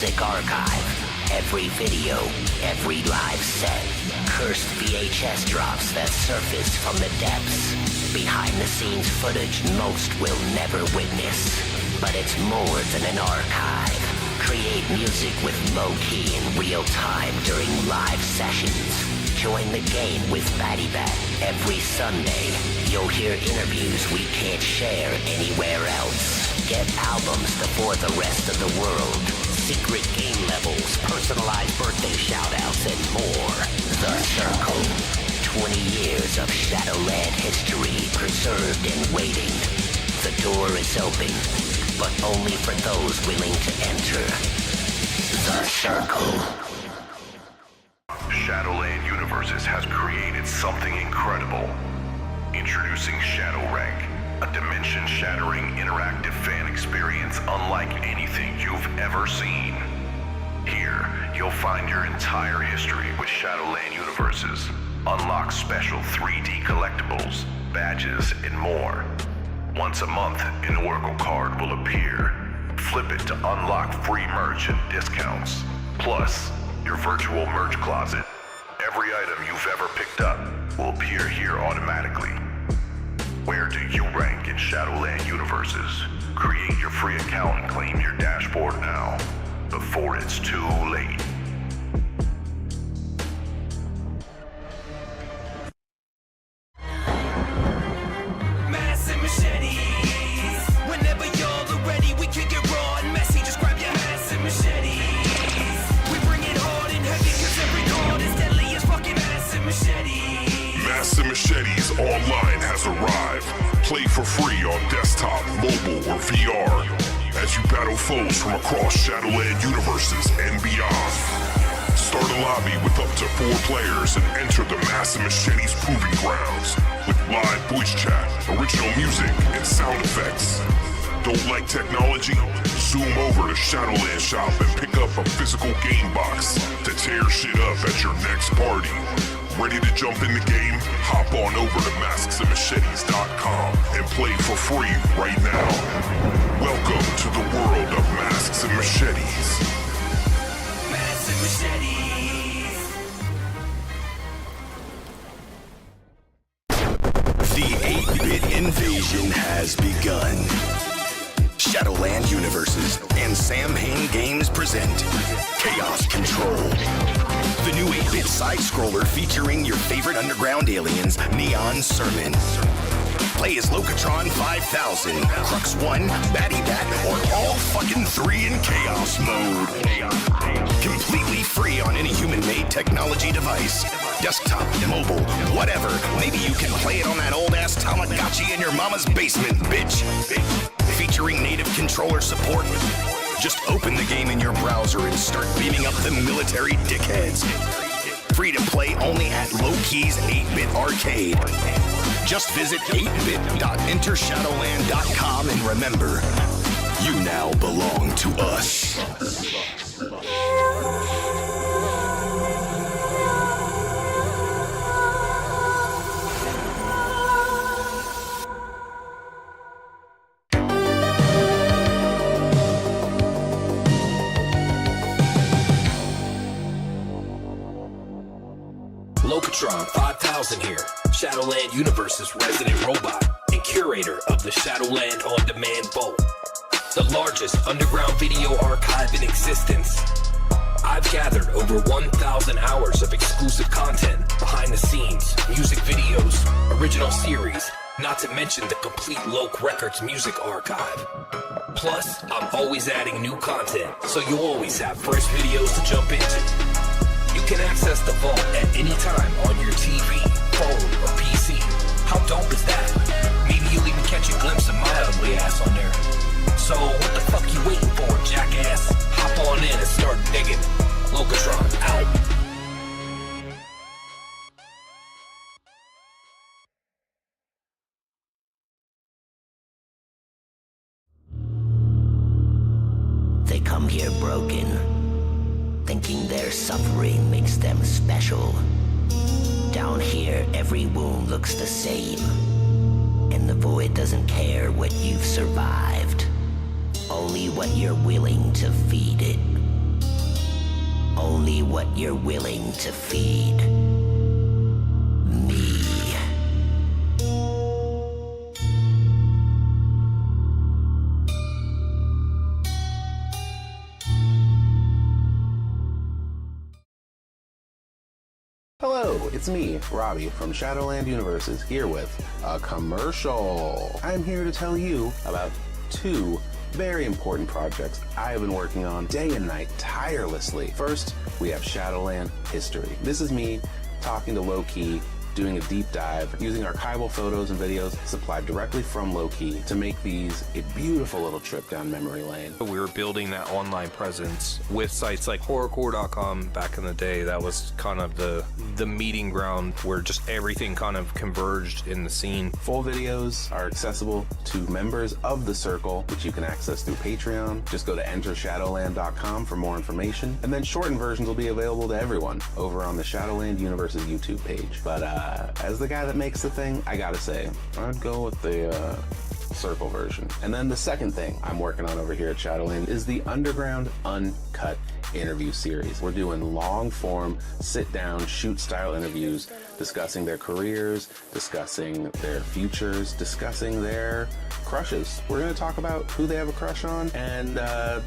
Music archive. Every video, every live set. Cursed VHS drops that surface from the depths. Behind the scenes footage most will never witness. But it's more than an archive. Create music with low key in real time during live sessions. Join the game with Batty Bat every Sunday. You'll hear interviews we can't share anywhere else. Get albums before the rest of the world. Secret game levels, personalized birthday shoutouts, and more. The Circle. 20 years of Shadowland history preserved and waiting. The door is open, but only for those willing to enter. The Circle. Shadowland Universes has created something incredible. Introducing Shadow Rank, a dimension-shattering interactive fan experience unlike anything you've ever seen. Here, you'll find your entire history with Shadowland Universes. Unlock special 3D collectibles, badges, and more. Once a month, an Oracle card will appear. Flip it to unlock free merch and discounts. Plus, your virtual merch closet. Every item you've ever picked up will appear here automatically. Where do you rank in Shadowland Universes? Create your free account and claim your dashboard now, before it's too late. Massive machetes. Whenever y'all are ready, we kick it raw and messy. Just grab your massive machetes. We bring it hard and heavy, cause every card is deadly as fucking massive machetes. Massive Machetes Online has arrived. Play for free on desktop, mobile, or VR as you battle foes from across Shadowland Universes and beyond. Start a lobby with up to 4 players and enter the Massive Machetes Proving Grounds with live voice chat, original music, and sound effects. Don't like technology? Zoom over to Shadowland Shop and pick up a physical game box to tear shit up at your next party. Ready to jump in the game? Hop on over to masksandmachetes.com and play for free right now. Welcome to the world of Masks and Machetes. Massive machetes. The 8-bit invasion has begun. Shadowland Universes and Sam Hain Games present Chaos Control. The new 8-bit side-scroller featuring your favorite underground aliens, Neon Sermon. Play as Locatron 5000, Crux 1, Batty Bat, or all fucking 3 in Chaos mode. Completely free on any human-made technology device. Desktop, mobile, whatever. Maybe you can play it on that old-ass Tamagotchi in your mama's basement, bitch. Featuring native controller support. Just open the game in your browser and start beaming up the military dickheads. Free to play only at Low-Key's 8-Bit Arcade. Just visit 8bit.entershadowland.com and remember, you now belong to us. Locatron 5000 here, Shadowland Universe's resident robot and curator of the Shadowland On Demand Vault, the largest underground video archive in existence. I've gathered over 1,000 hours of exclusive content, behind the scenes, music videos, original series, not to mention the complete Loc Records music archive. Plus, I'm always adding new content, so you'll always have fresh videos to jump into. You can access the vault at any time on your TV, phone, or PC. How dope is that? Maybe you'll even catch a glimpse of my ugly ass on there. So what the fuck you waiting for, jackass? Hop on in and start digging. Locatron out. They come here broken, thinking their suffering makes them special. Down here, every wound looks the same, and the void doesn't care what you've survived, only what you're willing to feed it. what you're willing to feed me. Hello, it's me, Robbie from Shadowland Universes, here with a commercial. I'm here to tell you about two very important projects I have been working on day and night tirelessly. First, we have Shadowland History. This is me talking to Low-Key, doing a deep dive, using archival photos and videos supplied directly from Low-Key to make these a beautiful little trip down memory lane. We were building that online presence with sites like horrorcore.com back in the day. That was kind of the meeting ground where just everything kind of converged in the scene. Full videos are accessible to members of the Circle, which you can access through Patreon. Just go to entershadowland.com for more information. And then shortened versions will be available to everyone over on the Shadowland Universes YouTube page. But as the guy that makes the thing, I gotta say, I'd go with the Circle version. And then the second thing I'm working on over here at Shadowland is the Underground Uncut interview series. We're doing long form, sit down, shoot style interviews, discussing their careers, discussing their futures, discussing their crushes. We're going to talk about who they have a crush on and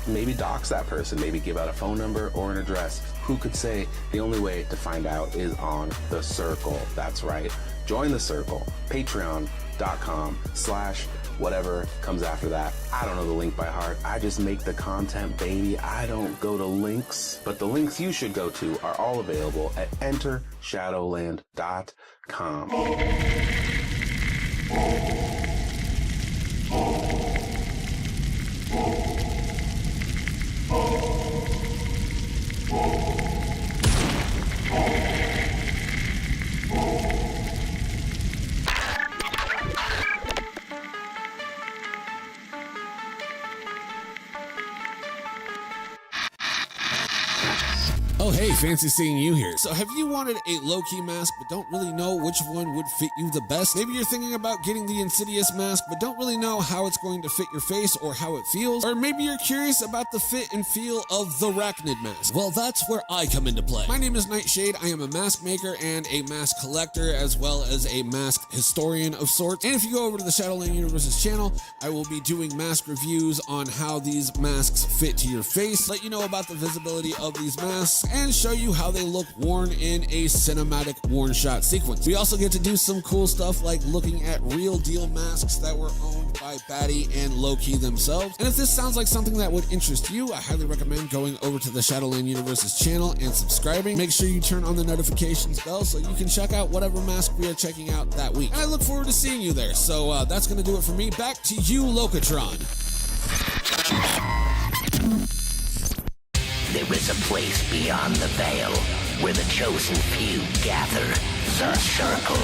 maybe dox that person, maybe give out a phone number or an address. Who could say the only way to find out is on the Circle? That's right. Join the Circle. Patreon.com/whatever comes after that. I don't know the link by heart. I just make the content, baby. I don't go to links. But the links you should go to are all available at entershadowland.com. Oh hey, fancy seeing you here. So have you wanted a low-key mask but don't really know which one would fit you the best? Maybe you're thinking about getting the Insidious mask but don't really know how it's going to fit your face or how it feels. Or maybe you're curious about the fit and feel of the Arachnid mask. Well, that's where I come into play. My name is Nightshade. I am a mask maker and a mask collector as well as a mask historian of sorts. And if you go over to the Shadowland Universes channel, I will be doing mask reviews on how these masks fit to your face, let you know about the visibility of these masks, and show you how they look worn in a cinematic worn shot sequence. We also get to do some cool stuff like looking at real deal masks that were owned by Batty and Low-Key themselves. And if this sounds like something that would interest you, I highly recommend going over to the Shadowland Universes channel and subscribing. Make sure you turn on the notifications bell so you can check out whatever mask we are checking out that week. And I look forward to seeing you there. So that's going to do it for me. Back to you, Locatron. There is a place beyond the veil where the chosen few gather. The Circle.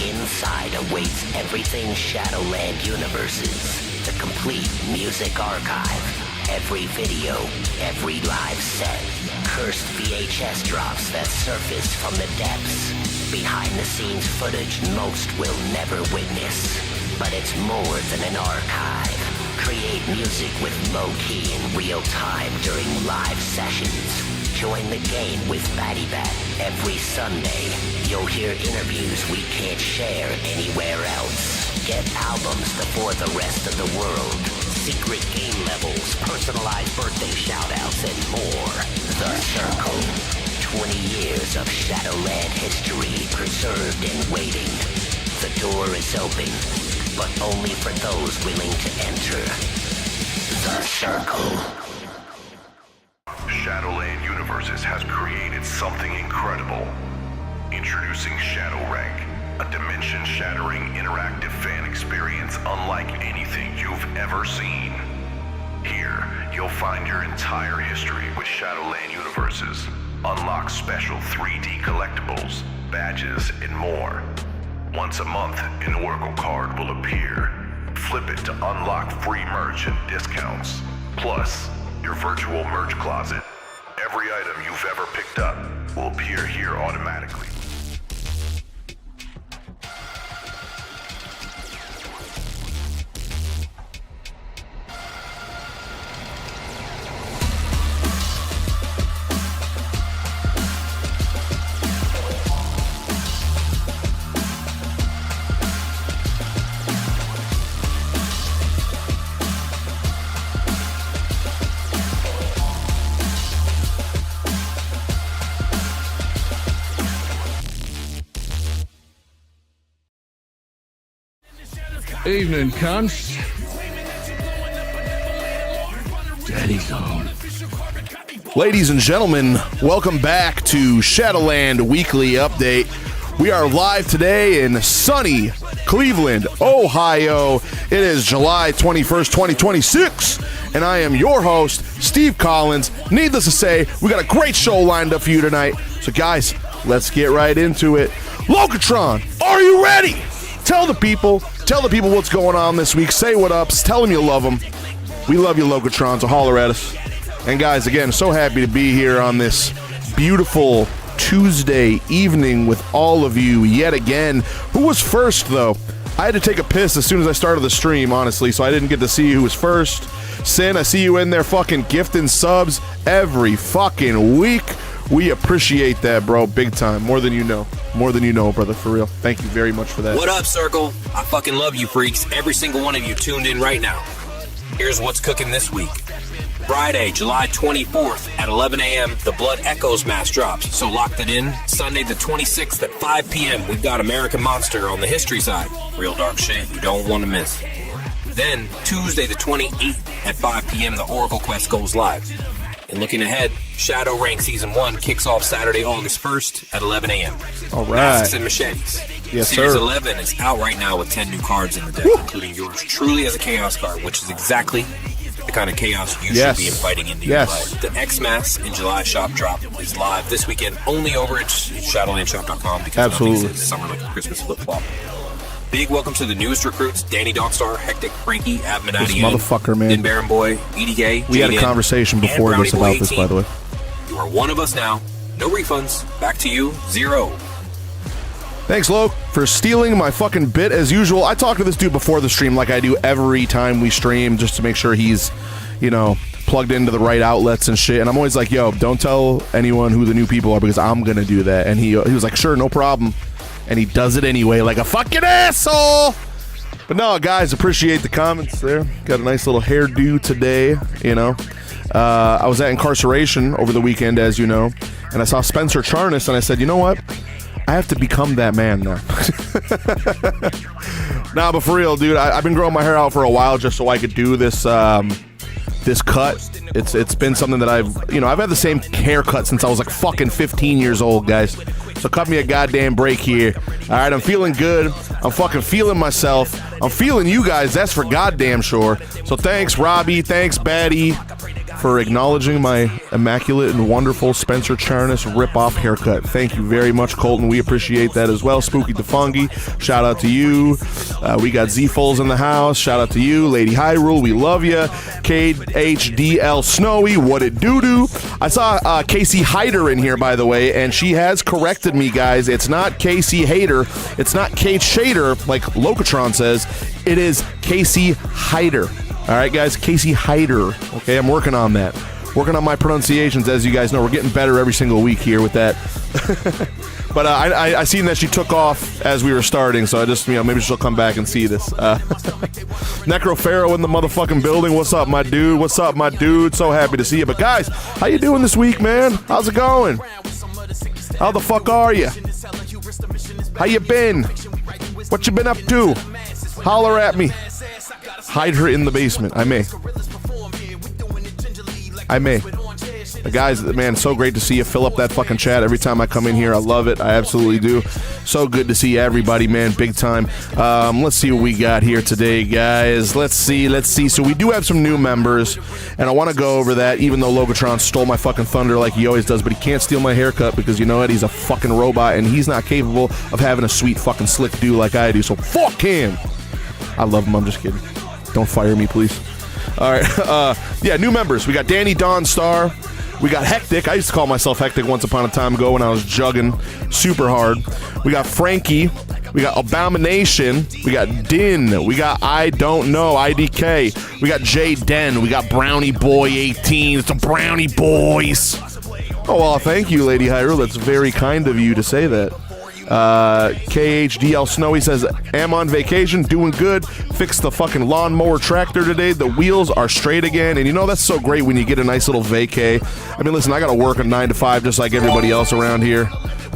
Inside awaits everything Shadowland Universes. The complete music archive. Every video, every live set. Cursed VHS drops that surface from the depths. Behind the scenes footage most will never witness. But it's more than an archive. Create music with Low-Key in real time during live sessions. Join the game with Batty Bat every Sunday. You'll hear interviews we can't share anywhere else. Get albums before the rest of the world. Secret game levels, personalized birthday shoutouts, and more. The Circle. 20 years of Shadowland history preserved and waiting. The door is open, but only for those willing to enter. The Circle. Shadowland Universes has created something incredible. Introducing Shadow Rank, a dimension-shattering interactive fan experience unlike anything you've ever seen. Here, you'll find your entire history with Shadowland Universes. Unlock special 3D collectibles, badges, and more. Once a month, an Oracle card will appear. Flip it to unlock free merch and discounts. Plus, your virtual merch closet. Every item you've ever picked up will appear here automatically. Evening, cunts. Daddy's home. Ladies and gentlemen, welcome back to Shadowland Weekly Update. We are live today in sunny Cleveland, Ohio. It is July 21st, 2026, and I am your host, Steve Collins. Needless to say, we got a great show lined up for you tonight. So guys, let's get right into it. Locatron, are you ready? Tell the people what's going on this week. Say what up, tell them you love them. We love you, Locatron, so holler at us. And guys, again, so happy to be here on this beautiful Tuesday evening with all of you yet again. Who was first, though? I had to take a piss as soon as I started the stream, honestly, so I didn't get to see who was first. Sin, I see you in there fucking gifting subs every fucking week. We appreciate that, bro, big time. More than you know. More than you know, brother, for real. Thank you very much for that. What up, Circle? I fucking love you freaks. Every single one of you tuned in right now. Here's what's cooking this week. Friday, July 24th at 11 a.m., the Blood Echoes mass drops, so lock it in. Sunday the 26th at 5 p.m., we've got American Monster on the history side. Real dark shit you don't want to miss. Then, Tuesday the 28th at 5 p.m., the Oracle Quest goes live. And looking ahead, Shadow Rank Season 1 kicks off Saturday, August 1st at 11 a.m. All right. Masks and Machetes. Yes, Series sir. 11 is out right now with 10 new cards in the deck, including yours truly as a Chaos card, which is exactly the kind of chaos you should be inviting into your life. The X-Mass in July shop drop is live this weekend only over at shadowlandshop.com because nothing says summer like a Christmas flip-flop. Big welcome to the newest recruits, Danny Dawnstar, Hectic, Frankie, Abmanati, this motherfucker, man. Din Baron Boy, EDK, we had a conversation before this about this, by the way. You are one of us now. No refunds. Back to you, Zero. Thanks, Lo, for stealing my fucking bit as usual. I talk to this dude before the stream like I do every time we stream just to make sure he's, you know, plugged into the right outlets and shit. And I'm always like, yo, don't tell anyone who the new people are because I'm going to do that. And he was like, sure, no problem. And he does it anyway like a fucking asshole. But no, guys, appreciate the comments there. Got a nice little hairdo today, you know. I was at Incarceration over the weekend, as you know, and I saw Spencer Charnas, and I said, you know what? I have to become that man now. Nah, but for real, dude, I've been growing my hair out for a while just so I could do this this cut. It's been something that I've had the same haircut since I was like fucking 15 years old, guys. So cut me a goddamn break here. All right, I'm feeling good. I'm fucking feeling myself. I'm feeling you guys. That's for goddamn sure. So thanks, Robbie. Thanks, Batty, for acknowledging my immaculate and wonderful Spencer Charnas rip-off haircut. Thank you very much, Colton. We appreciate that as well. Spooky DeFungi, shout out to you. We got Z-Foles in the house. Shout out to you. Lady Hyrule, we love you. KHDL Snowy, what it do-do. I saw Casey Hyder in here, by the way, and she has corrected me, guys. It's not Casey Hater. It's not Kate Shader, like Locatron says. It is Casey Hyder. All right, guys, Casey Hyder. Okay, I'm working on that. Working on my pronunciations, as you guys know. We're getting better every single week here with that. But I seen that she took off as we were starting, so I just, maybe she'll come back and see this. Necro Pharaoh in the motherfucking building. What's up, my dude? What's up, my dude? So happy to see you. But guys, how you doing this week, man? How's it going? How the fuck are you? How you been? What you been up to? Holler at me. Hide her in the basement. I may. The guys, man, so great to see you. Fill up that fucking chat every time I come in here. I love it. I absolutely do. So good to see everybody, man. Big time. Let's see what we got here today, guys. Let's see. So we do have some new members, and I want to go over that, even though Locatron stole my fucking thunder like he always does, but he can't steal my haircut because you know what? He's a fucking robot, and he's not capable of having a sweet fucking slick do like I do, so fuck him. I love him. I'm just kidding. Don't fire me, please. All right. Yeah, new members. We got Danny Dawnstar. We got Hectic. I used to call myself Hectic once upon a time ago when I was jugging super hard. We got Frankie. We got Abomination. We got Din. We got I Don't Know, IDK. We got Jay Den. We got Brownie Boy 18. It's the Brownie Boys. Oh, well, thank you, Lady Hyrule. That's very kind of you to say that. KHDL Snowy says, am on vacation, doing good. Fixed the fucking lawnmower tractor today. The wheels are straight again. And you know, that's so great when you get a nice little vacay. I mean, listen, I got to work a 9 to 5 just like everybody else around here.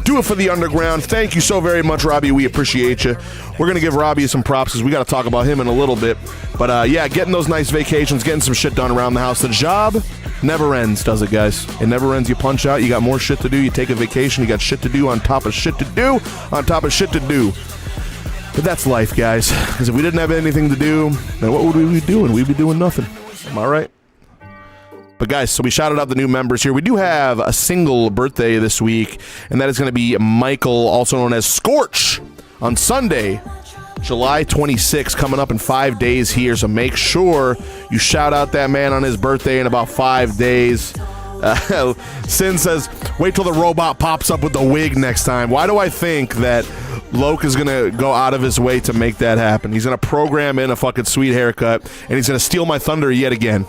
Do it for the underground. Thank you so very much, Robbie. We appreciate you. We're going to give Robbie some props because we got to talk about him in a little bit. But yeah, getting those nice vacations, getting some shit done around the house. The job never ends, does it, guys? It never ends. You punch out. You got more shit to do. You take a vacation. You got shit to do on top of shit to do on top of shit to do. But that's life, guys. Because if we didn't have anything to do, then what would we be doing? We'd be doing nothing. Am I right? But guys, so we shouted out the new members here. We do have a single birthday this week, and that is going to be Michael, also known as Scorch, on Sunday, July 26th, coming up in 5 days here. So make sure you shout out that man on his birthday in about 5 days. Sin says, wait till the robot pops up with the wig next time. Why do I think that Loke is going to go out of his way to make that happen? He's going to program in a fucking sweet haircut, and he's going to steal my thunder yet again.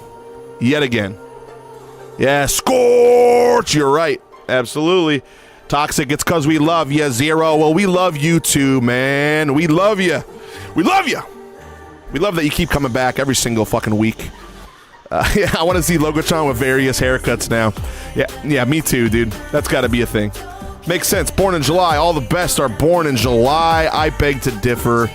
Yet again. Yeah, Scorch! You're right. Absolutely. Toxic, it's because we love you, Zero. Well, we love you too, man. We love you. We love you. We love that you keep coming back every single fucking week. Yeah, I want to see Logotron with various haircuts now. Yeah, me too, dude. That's got to be a thing. Makes sense. Born in July. All the best are born in July. I beg to differ.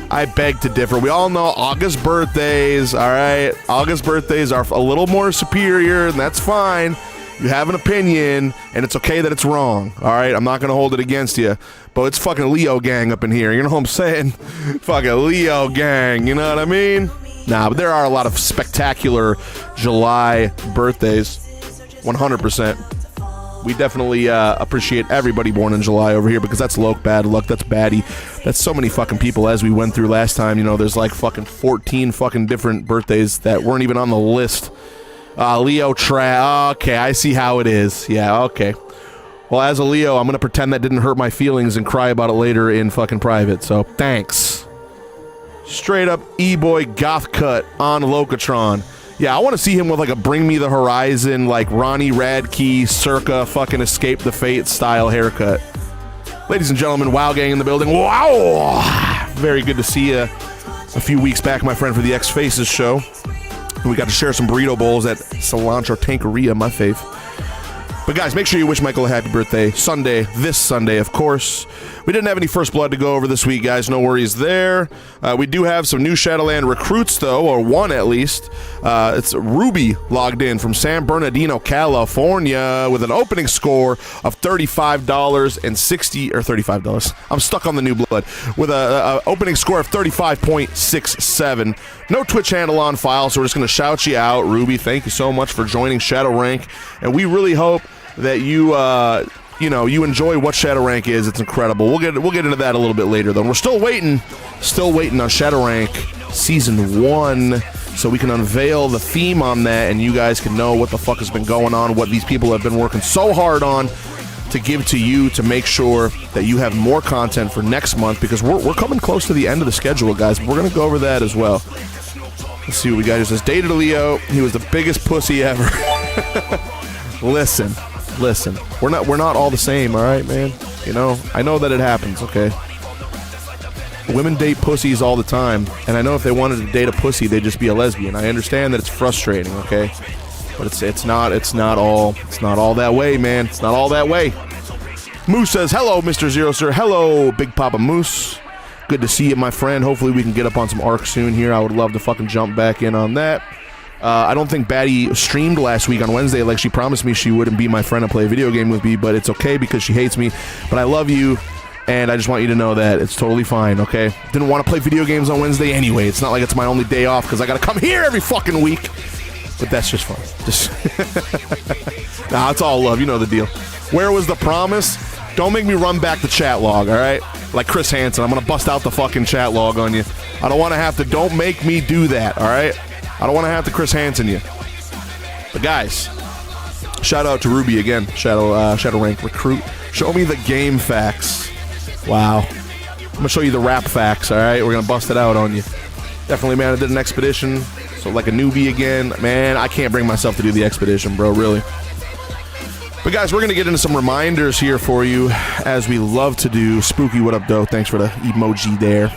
We all know August birthdays, all right? August birthdays are a little more superior, and that's fine. You have an opinion, and it's okay that it's wrong, all right? I'm not going to hold it against you, but it's fucking Leo gang up in here. You know what I'm saying? Fucking Leo gang, you know what I mean? Nah, but there are a lot of spectacular July birthdays, 100%. We definitely appreciate everybody born in July over here because that's Loke bad luck. That's baddie. That's so many fucking people as we went through last time. You know, there's like fucking 14 fucking different birthdays that weren't even on the list. Leo okay, I see how it is. Yeah, okay. Well, as a Leo, I'm going to pretend that didn't hurt my feelings and cry about it later in fucking private. So, thanks. Straight up E-boy goth cut on Locatron. Yeah, I want to see him with like a Bring Me the Horizon, like Ronnie Radke, circa fucking Escape the Fate style haircut. Ladies and gentlemen, WoW Gang in the building. Wow! Very good to see you a few weeks back, my friend, for the X Faces show. We got to share some burrito bowls at Cilantro Tankeria, my fave. But guys, make sure you wish Michael a happy birthday. This Sunday, of course. We didn't have any First Blood to go over this week, guys. No worries there. We do have some new Shadowland recruits, though, or one at least. It's Ruby logged in from San Bernardino, California, with an opening score of $35.60 or $35. I'm stuck on the new blood. With a opening score of 35.67. No Twitch handle on file, so we're just going to shout you out, Ruby. Thank you so much for joining Shadow Rank, and we really hope that you enjoy what Shadow Rank is. It's incredible. We'll get into that a little bit later, though. We're still waiting on Shadow Rank Season 1, so we can unveil the theme on that, and you guys can know what the fuck has been going on, what these people have been working so hard on to give to you to make sure that you have more content for next month, because we're coming close to the end of the schedule, guys. We're going to go over that as well. Let's see what we got. It says, dated a Leo. He was the biggest pussy ever. Listen, we're not all the same, all right, man? You know, I know that it happens, okay? Women date pussies all the time, and I know if they wanted to date a pussy, they'd just be a lesbian. I understand that it's frustrating, okay? But it's not all that way, man. It's not all that way. Moose says, hello, Mr. Zero Sir. Hello, Big Papa Moose. Good to see you, my friend. Hopefully we can get up on some Ark soon here. I would love to fucking jump back in on that. I don't think Batty streamed last week on Wednesday like she promised me she wouldn't be my friend and play a video game with me, but it's okay because she hates me. But I love you, and I just want you to know that it's totally fine, okay? Didn't want to play video games on Wednesday anyway. It's not like it's my only day off because I got to come here every fucking week. But that's just fun. Nah, it's all love. You know the deal. Where was the promise? Don't make me run back the chat log, all right? Like Chris Hansen, I'm going to bust out the fucking chat log on you. I don't want to have to. Don't make me do that, all right? I don't want to have to Chris Hansen you. But guys, shout out to Ruby again. Shadow Rank recruit. Show me the game facts. Wow. I'm going to show you the rap facts, all right? We're going to bust it out on you. Definitely, man, I did an expedition. So like a newbie again. Man, I can't bring myself to do the expedition, bro, really. But guys, we're going to get into some reminders here for you, as we love to do. Spooky, what up, Doe? Thanks for the emoji there.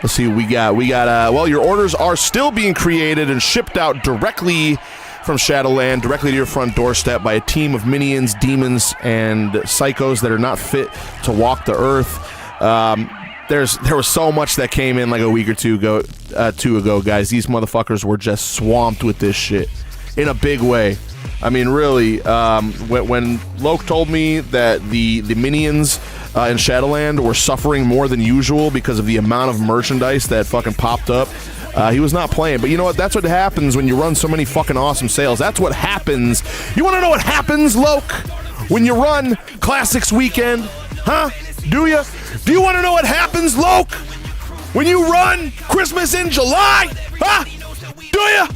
Let's see what we got. Well, your orders are still being created and shipped out directly from Shadowland, directly to your front doorstep by a team of minions, demons, and psychos that are not fit to walk the earth. There was so much that came in like a week or two ago, guys. These motherfuckers were just swamped with this shit in a big way. I mean, really, when Loke told me that the minions in Shadowland were suffering more than usual because of the amount of merchandise that fucking popped up, he was not playing. But you know what? That's what happens when you run so many fucking awesome sales. That's what happens. You want to know what happens, Loke? When you run Classics Weekend? Huh? Do you? Do you want to know what happens, Loke? When you run Christmas in July? Huh? Do you?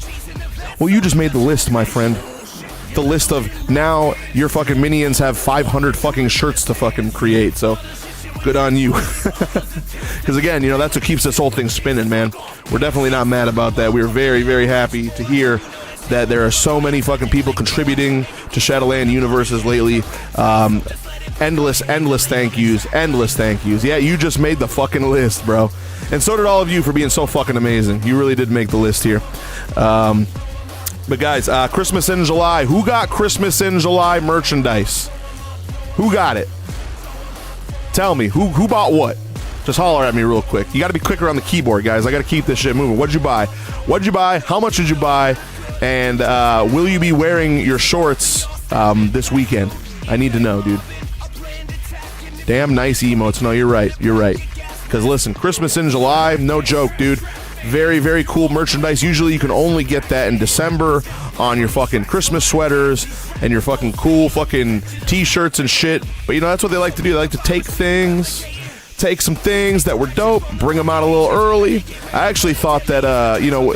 Well, you just made the list, my friend. The list of now your fucking minions have 500 fucking shirts to fucking create, so good on you. Because again, you know, that's what keeps this whole thing spinning, man. We're definitely not mad about that. We're very, very happy to hear that there are so many fucking people contributing to Shadowland Universes lately. Endless thank yous. Yeah, you just made the fucking list, bro. And so did all of you for being so fucking amazing. You really did make the list here. But guys, Christmas in July. Who got Christmas in July merchandise? Who got it? Tell me, who bought what? Just holler at me real quick. You got to be quicker on the keyboard, guys. I got to keep this shit moving. What'd you buy? How much did you buy? And will you be wearing your shorts this weekend? I need to know, dude. Damn nice emotes. No, you're right. Because listen, Christmas in July, no joke, dude. Very, very cool merchandise. Usually you can only get that in December on your fucking Christmas sweaters and your fucking cool fucking t-shirts and shit. But you know, that's what they like to do. They like to take some things that were dope, bring them out a little early. I actually thought that,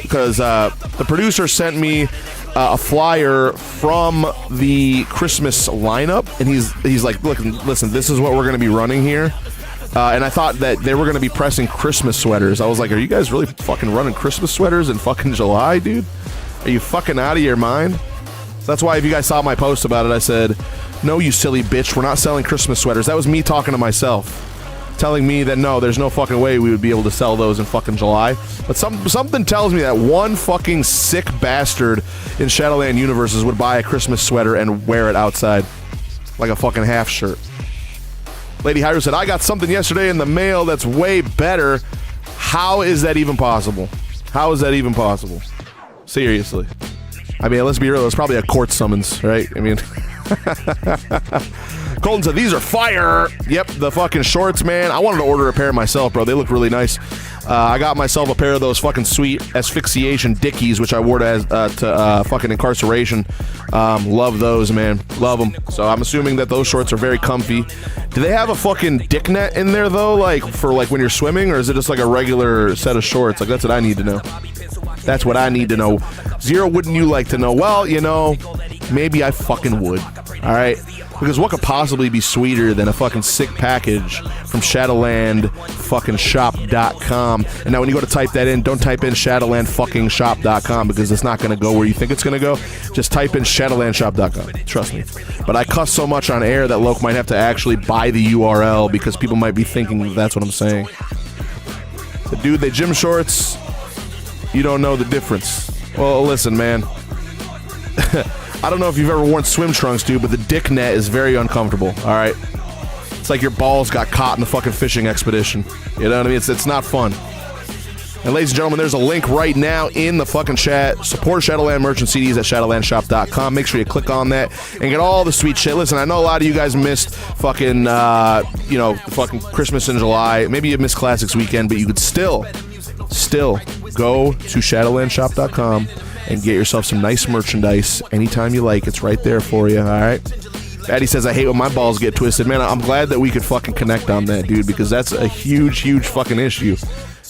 because the producer sent me a flyer from the Christmas lineup, and he's like, look, listen, this is what we're going to be running here. And I thought that they were going to be pressing Christmas sweaters. I was like, are you guys really fucking running Christmas sweaters in fucking July, dude? Are you fucking out of your mind? So that's why if you guys saw my post about it, I said, no, you silly bitch, we're not selling Christmas sweaters. That was me talking to myself, telling me that no, there's no fucking way we would be able to sell those in fucking July. But something tells me that one fucking sick bastard in Shadowland Universes would buy a Christmas sweater and wear it outside like a fucking half shirt. Lady Hydra said, I got something yesterday in the mail that's way better. How is that even possible? Seriously. I mean, let's be real. It's probably a court summons, right? I mean, Colton said, these are fire. Yep, the fucking shorts, man. I wanted to order a pair myself, bro. They look really nice. I got myself a pair of those fucking sweet asphyxiation dickies, which I wore to fucking incarceration. Love those, man. Love them. So I'm assuming that those shorts are very comfy. Do they have a fucking dick net in there, though, like for like when you're swimming, or is it just like a regular set of shorts? Like, that's what I need to know. Zero, wouldn't you like to know? Well, you know, maybe I fucking would. All right? Because what could possibly be sweeter than a fucking sick package from Shadowland fucking shop.com? And now when you go to type that in, don't type in Shadowland fucking shop.com, because it's not going to go where you think it's going to go. Just type in shadowlandshop.com. Trust me. But I cuss so much on air that Loke might have to actually buy the URL, because people might be thinking that's what I'm saying. The dude, they gym shorts, you don't know the difference. Well, listen, man. I don't know if you've ever worn swim trunks, dude, but the dick net is very uncomfortable, all right? It's like your balls got caught in the fucking fishing expedition. You know what I mean? It's not fun. And ladies and gentlemen, there's a link right now in the fucking chat. Support Shadowland merchant CDs at shadowlandshop.com. Make sure you click on that and get all the sweet shit. Listen, I know a lot of you guys missed fucking, fucking Christmas in July. Maybe you missed Classics Weekend, but you could still go to shadowlandshop.com and get yourself some nice merchandise anytime you like. It's right there for you, all right? Patty says, I hate when my balls get twisted. Man, I'm glad that we could fucking connect on that, dude, because that's a huge, huge fucking issue.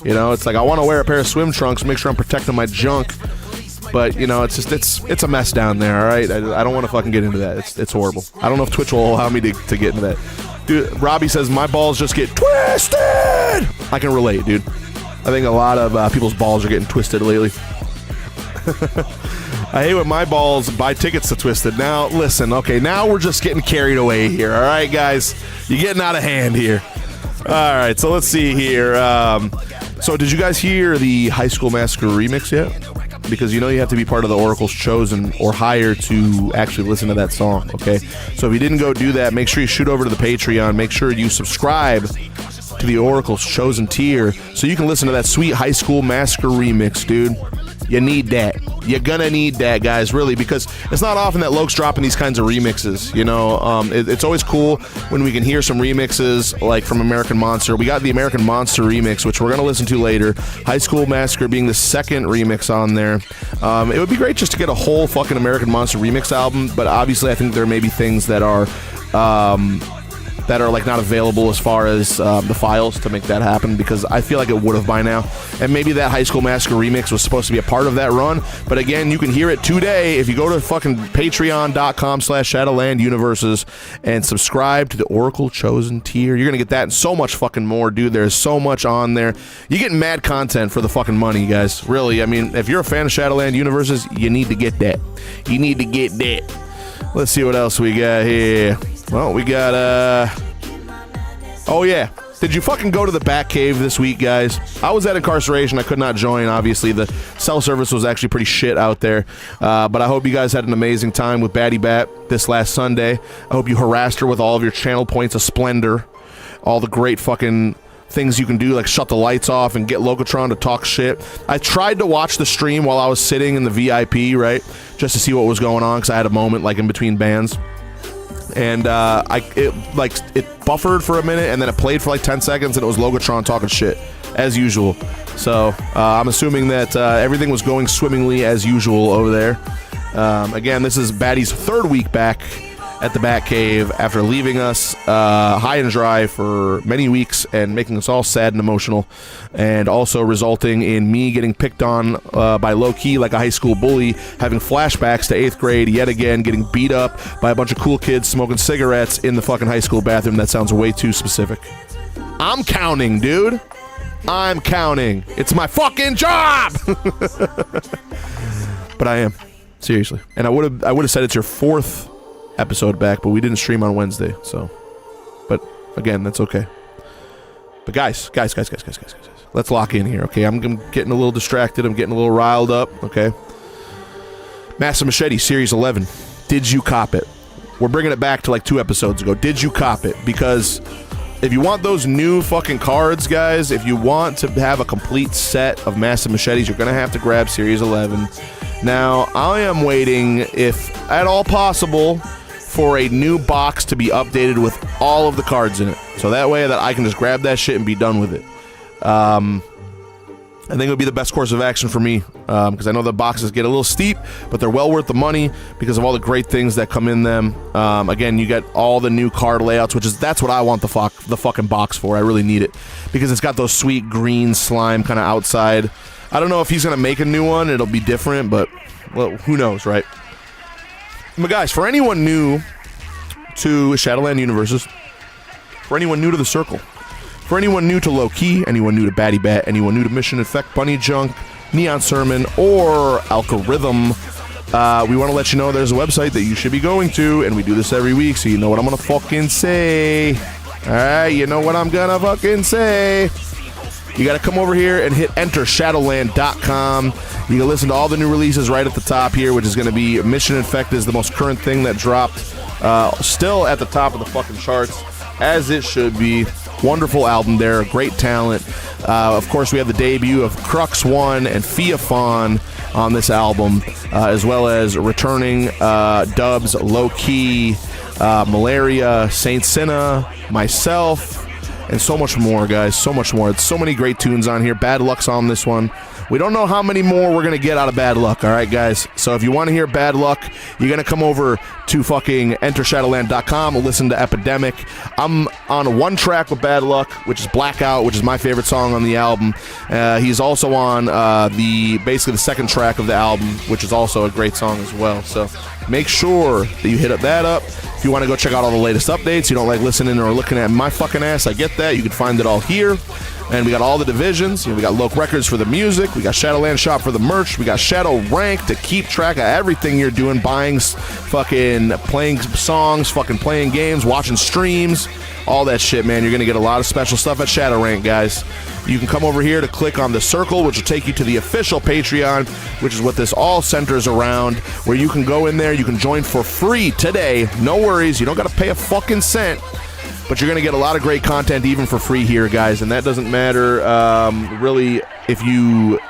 You know, it's like I want to wear a pair of swim trunks, make sure I'm protecting my junk, but, you know, it's just, it's a mess down there, all right? I don't want to fucking get into that. It's horrible. I don't know if Twitch will allow me to get into that. Dude, Robbie says, my balls just get twisted! I can relate, dude. I think a lot of people's balls are getting twisted lately. I hate when my balls buy tickets to Twisted. Now, listen, okay, now we're just getting carried away here, all right, guys? You're getting out of hand here. All right, so let's see here. So did you guys hear the High School Massacre remix yet? Because you know you have to be part of the Oracle's Chosen or higher to actually listen to that song, okay? So if you didn't go do that, make sure you shoot over to the Patreon. Make sure you subscribe to the Oracle's Chosen tier so you can listen to that sweet High School Massacre remix, dude. You need that. You're gonna need that, guys, really, because it's not often that Loke's dropping these kinds of remixes, you know. It's always cool when we can hear some remixes, like from American Monster. We got the American Monster remix, which we're gonna listen to later. High School Massacre being the second remix on there. It would be great just to get a whole fucking American Monster remix album, but obviously I think there may be things that are like not available as far as the files to make that happen, because I feel like it would have by now. And maybe that High School Massacre remix was supposed to be a part of that run, but again, you can hear it today if you go to fucking patreon.com/Shadowland Universes and subscribe to the Oracle Chosen tier. You're gonna get that and so much fucking more, dude. There's so much on there. You get mad content for the fucking money, guys. Really, I mean, if you're a fan of Shadowland Universes, you need to get that. You need to get that. Let's see what else we got here. Well, we got, oh yeah. Did you fucking go to the Batcave this week, guys? I was at incarceration. I could not join, obviously. The cell service was actually pretty shit out there. But I hope you guys had an amazing time with Batty Bat this last Sunday. I hope you harassed her with all of your channel points of splendor. All the great fucking things you can do, like shut the lights off and get Locatron to talk shit. I tried to watch the stream while I was sitting in the VIP, right? Just to see what was going on, because I had a moment, like, in between bands. And it buffered for a minute, and then it played for like 10 seconds, and it was Logotron talking shit, as usual. So I'm assuming that everything was going swimmingly as usual over there. Again, this is Batty's third week back at the Batcave after leaving us high and dry for many weeks and making us all sad and emotional, and also resulting in me getting picked on by low-key like a high school bully, having flashbacks to 8th grade yet again, getting beat up by a bunch of cool kids smoking cigarettes in the fucking high school bathroom. That sounds way too specific. I'm counting, dude. I'm counting. It's my fucking job. But I am, seriously. And I would have said it's your fourth episode back, but we didn't stream on Wednesday, so. But again, that's okay. But guys, let's lock in here, okay? I'm getting a little distracted. I'm getting a little riled up, okay? Master Machete Series 11. Did you cop it? We're bringing it back to like 2 episodes ago. Did you cop it? Because if you want those new fucking cards, guys, if you want to have a complete set of Master Machetes, you're gonna have to grab Series 11. Now, I am waiting, if at all possible, for a new box to be updated with all of the cards in it. So that way that I can just grab that shit and be done with it. I think it would be the best course of action for me, because I know the boxes get a little steep, but they're well worth the money because of all the great things that come in them. Again, you get all the new card layouts, that's what I want the fucking box for. I really need it because it's got those sweet green slime kind of outside. I don't know if he's going to make a new one. It'll be different, but, well, who knows, right? But guys, for anyone new to Shadowland Universes, for anyone new to the Circle, for anyone new to Low Key, anyone new to Batty Bat, anyone new to Mission Effect, Bunny Junk, Neon Sermon, or Algorithm, we want to let you know there's a website that you should be going to, and we do this every week, so you know what I'm going to fucking say. Alright, you know what I'm going to fucking say. You got to come over here and hit enter shadowland.com. You can listen to all the new releases right at the top here, which is going to be Mission Infect is the most current thing that dropped. Still at the top of the fucking charts, as it should be. Wonderful album there, great talent. Of course, we have the debut of Crux 1 and Fiafon on this album, as well as returning dubs, Low Key, Malaria, Saint Sinna, myself, and so much more, guys. So much more. It's so many great tunes on here. Bad Luck's on this one. We don't know how many more we're going to get out of Bad Luck, all right, guys? So if you want to hear Bad Luck, you're going to come over to fucking entershadowland.com and listen to Epidemic. I'm on one track with Bad Luck, which is Blackout, which is my favorite song on the album. He's also on basically the second track of the album, which is also a great song as well. So make sure that you hit that up. If you want to go check out all the latest updates, you don't like listening or looking at my fucking ass, I get that. You can find it all here. And we got all the divisions. We got Loke Records for the music. We got Shadowland Shop for the merch. We got Shadow Rank to keep track of everything you're doing, buying, fucking playing songs, fucking playing games, watching streams, all that shit, man. You're going to get a lot of special stuff at Shadow Rank, guys. You can come over here to click on the circle, which will take you to the official Patreon, which is what this all centers around, where you can go in there. You can join for free today. No worries. You don't got to pay a fucking cent. But you're going to get a lot of great content even for free here, guys. And that doesn't matter really if you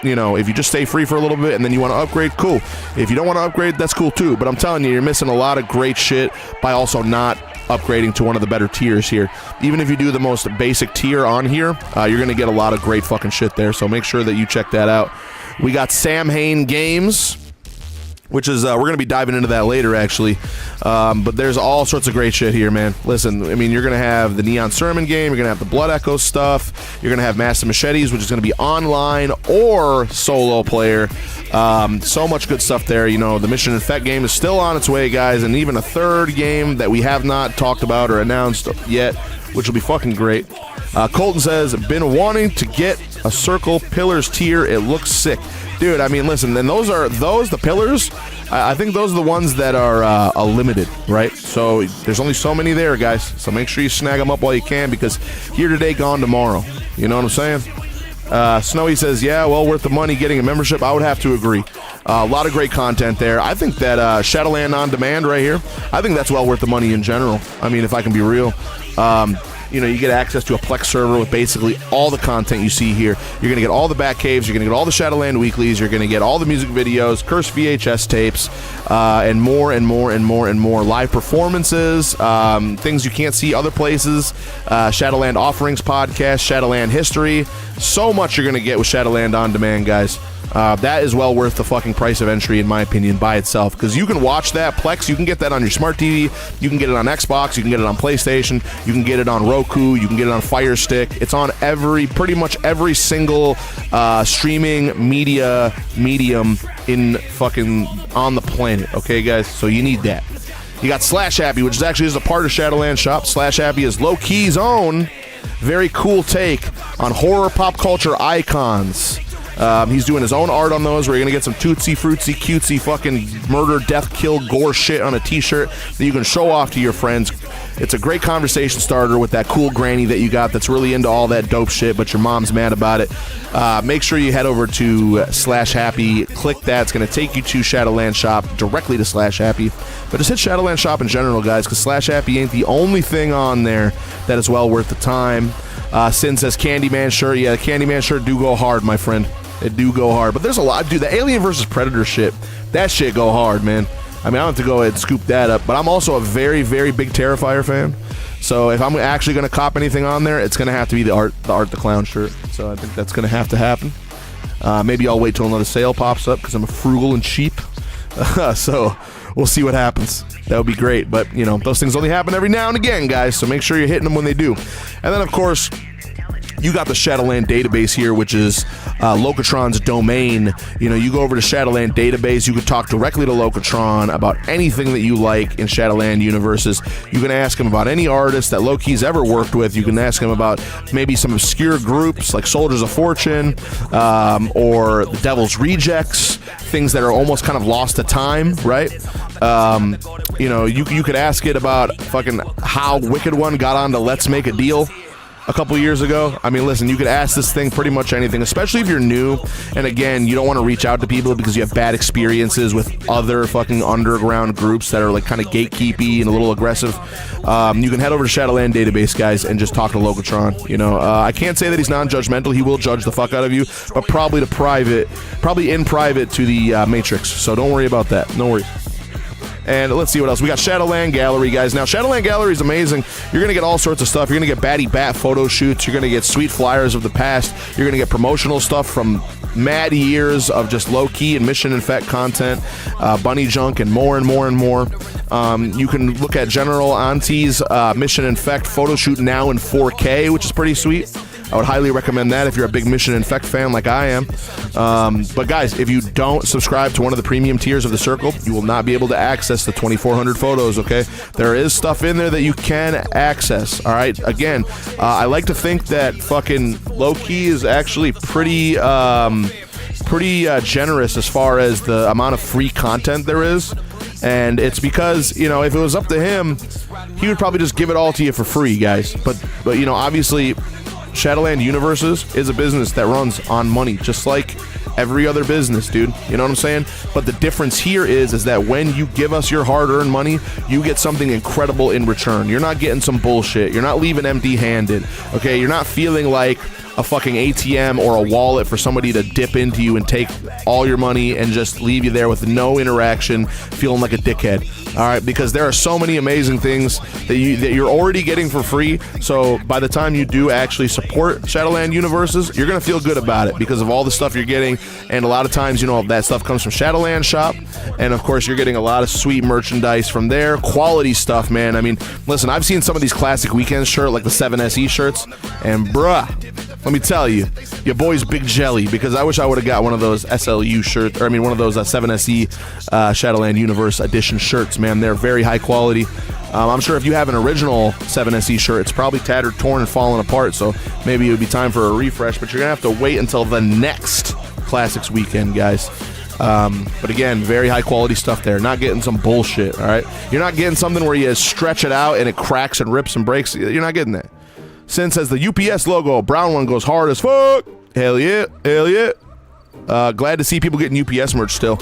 just stay free for a little bit and then you want to upgrade, cool. If you don't want to upgrade, that's cool too. But I'm telling you, you're missing a lot of great shit by also not upgrading to one of the better tiers here. Even if you do the most basic tier on here, you're going to get a lot of great fucking shit there. So make sure that you check that out. We got Sam Hain Games, which is, we're going to be diving into that later, actually. But there's all sorts of great shit here, man. Listen, I mean, you're going to have the Neon Sermon game. You're going to have the Blood Echo stuff. You're going to have Master Machetes, which is going to be online or solo player. So much good stuff there. You know, the Mission Infect game is still on its way, guys, and even a third game that we have not talked about or announced yet, which will be fucking great. Colton says, been wanting to get a Circle Pillars tier. It looks sick. Dude, I mean, listen, and the pillars, I think those are the ones that are limited, right? So there's only so many there, guys. So make sure you snag them up while you can, because here today, gone tomorrow. You know what I'm saying? Snowy says, yeah, well worth the money getting a membership. I would have to agree. A lot of great content there. I think that Shadowland On Demand right here, I think that's well worth the money in general. I mean, if I can be real. You know, you get access to a Plex server with basically all the content you see here. You're going to get all the back caves. You're going to get all the Shadowland weeklies. You're going to get all the music videos, cursed VHS tapes, and more and more and more and more live performances, things you can't see other places, Shadowland Offerings podcast, Shadowland History. So much you're going to get with Shadowland On Demand, guys. That is well worth the fucking price of entry, in my opinion, by itself, because you can watch that Plex. You can get that on your smart TV. You can get it on Xbox. You can get it on PlayStation. You can get it on Roku. You can get it on Fire Stick. It's on pretty much every single streaming medium in fucking on the planet. Okay, guys. So you need that. You got Slash Happy, which is actually a part of Shadowland Shop. Slash Happy is Low Key's own very cool take on horror pop culture icons. He's doing his own art on those, where you're going to get some tootsie, fruitsy, cutesy, fucking murder, death, kill, gore shit on a t-shirt that you can show off to your friends. It's a great conversation starter with that cool granny that you got that's really into all that dope shit, but your mom's mad about it. Make sure you head over to Slash Happy. Click that. It's going to take you to Shadowland Shop, directly to Slash Happy. But just hit Shadowland Shop in general, guys, because Slash Happy ain't the only thing on there that is well worth the time. Sin says Candyman shirt. Yeah, the Candyman shirt do go hard, my friend. It do go hard. But there's a lot. Dude, the Alien vs. Predator shit, that shit go hard, man. I mean, I don't have to go ahead and scoop that up. But I'm also a very, very big Terrifier fan. So if I'm actually going to cop anything on there, it's going to have to be the Art the Clown shirt. So I think that's going to have to happen. Maybe I'll wait till another sale pops up, because I'm frugal and cheap. So we'll see what happens. That would be great. But, you know, those things only happen every now and again, guys. So make sure you're hitting them when they do. And then, of course, you got the Shadowland database here, which is Locatron's domain. You know, you go over to Shadowland database, you can talk directly to Locatron about anything that you like in Shadowland universes. You can ask him about any artist that Loki's ever worked with. You can ask him about maybe some obscure groups like Soldiers of Fortune, or the Devil's Rejects, things that are almost kind of lost to time, right? You know, you could ask it about fucking how Wicked One got on to Let's Make a Deal a couple years ago. I mean, listen, you could ask this thing pretty much anything, especially if you're new. And again, you don't want to reach out to people because you have bad experiences with other fucking underground groups that are like kind of gatekeepy and a little aggressive. You can head over to Shadowland database, guys, and just talk to Locatron. You know, I can't say that he's non-judgmental. He will judge the fuck out of you, but probably in private to the Matrix. So don't worry about that. No worries. And let's see what else. We got Shadowland Gallery, guys. Now, Shadowland Gallery is amazing. You're going to get all sorts of stuff. You're going to get Batty Bat photo shoots. You're going to get sweet flyers of the past. You're going to get promotional stuff from mad years of just low-key and Mission Infect content, bunny junk, and more and more and more. You can look at General Auntie's Mission Infect photo shoot now in 4K, which is pretty sweet. I would highly recommend that if you're a big Mission Infect fan like I am. But guys, if you don't subscribe to one of the premium tiers of the Circle, you will not be able to access the 2,400 photos, okay? There is stuff in there that you can access, all right? Again, I like to think that fucking low-key is actually pretty generous as far as the amount of free content there is. And it's because, you know, if it was up to him, he would probably just give it all to you for free, guys. But you know, obviously, Shadowland Universes is a business that runs on money, just like every other business, dude. You know what I'm saying? But the difference here is that when you give us your hard-earned money, you get something incredible in return. You're not getting some bullshit. You're not leaving empty-handed, okay? You're not feeling like a fucking ATM or a wallet for somebody to dip into you and take all your money and just leave you there with no interaction, feeling like a dickhead. All right, because there are so many amazing things that you're already getting for free. So by the time you do actually support Shadowland Universes, you're gonna feel good about it because of all the stuff you're getting. And a lot of times, you know, that stuff comes from Shadowland Shop, and of course, you're getting a lot of sweet merchandise from there, quality stuff, man. I mean, listen, I've seen some of these classic weekend shirts, like the 7SE shirts, and bruh, let me tell you, your boy's big jelly, because I wish I would have got one of those SLU shirts, or I mean one of those 7SE Shadowland Universe edition shirts, man. They're very high quality. I'm sure if you have an original 7SE shirt, it's probably tattered, torn, and fallen apart, so maybe it would be time for a refresh, but you're going to have to wait until the next Classics weekend, guys. But again, very high quality stuff there. Not getting some bullshit, all right? You're not getting something where you stretch it out and it cracks and rips and breaks. You're not getting that. Sin says the UPS logo, brown one, goes hard as fuck. Hell yeah, hell yeah. Glad to see people getting UPS merch still.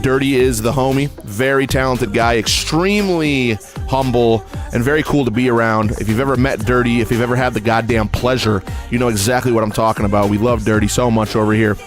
Dirty is the homie. Very talented guy, extremely humble, and very cool to be around. If you've ever met Dirty, if you've ever had the goddamn pleasure, you know exactly what I'm talking about. We love Dirty so much over here.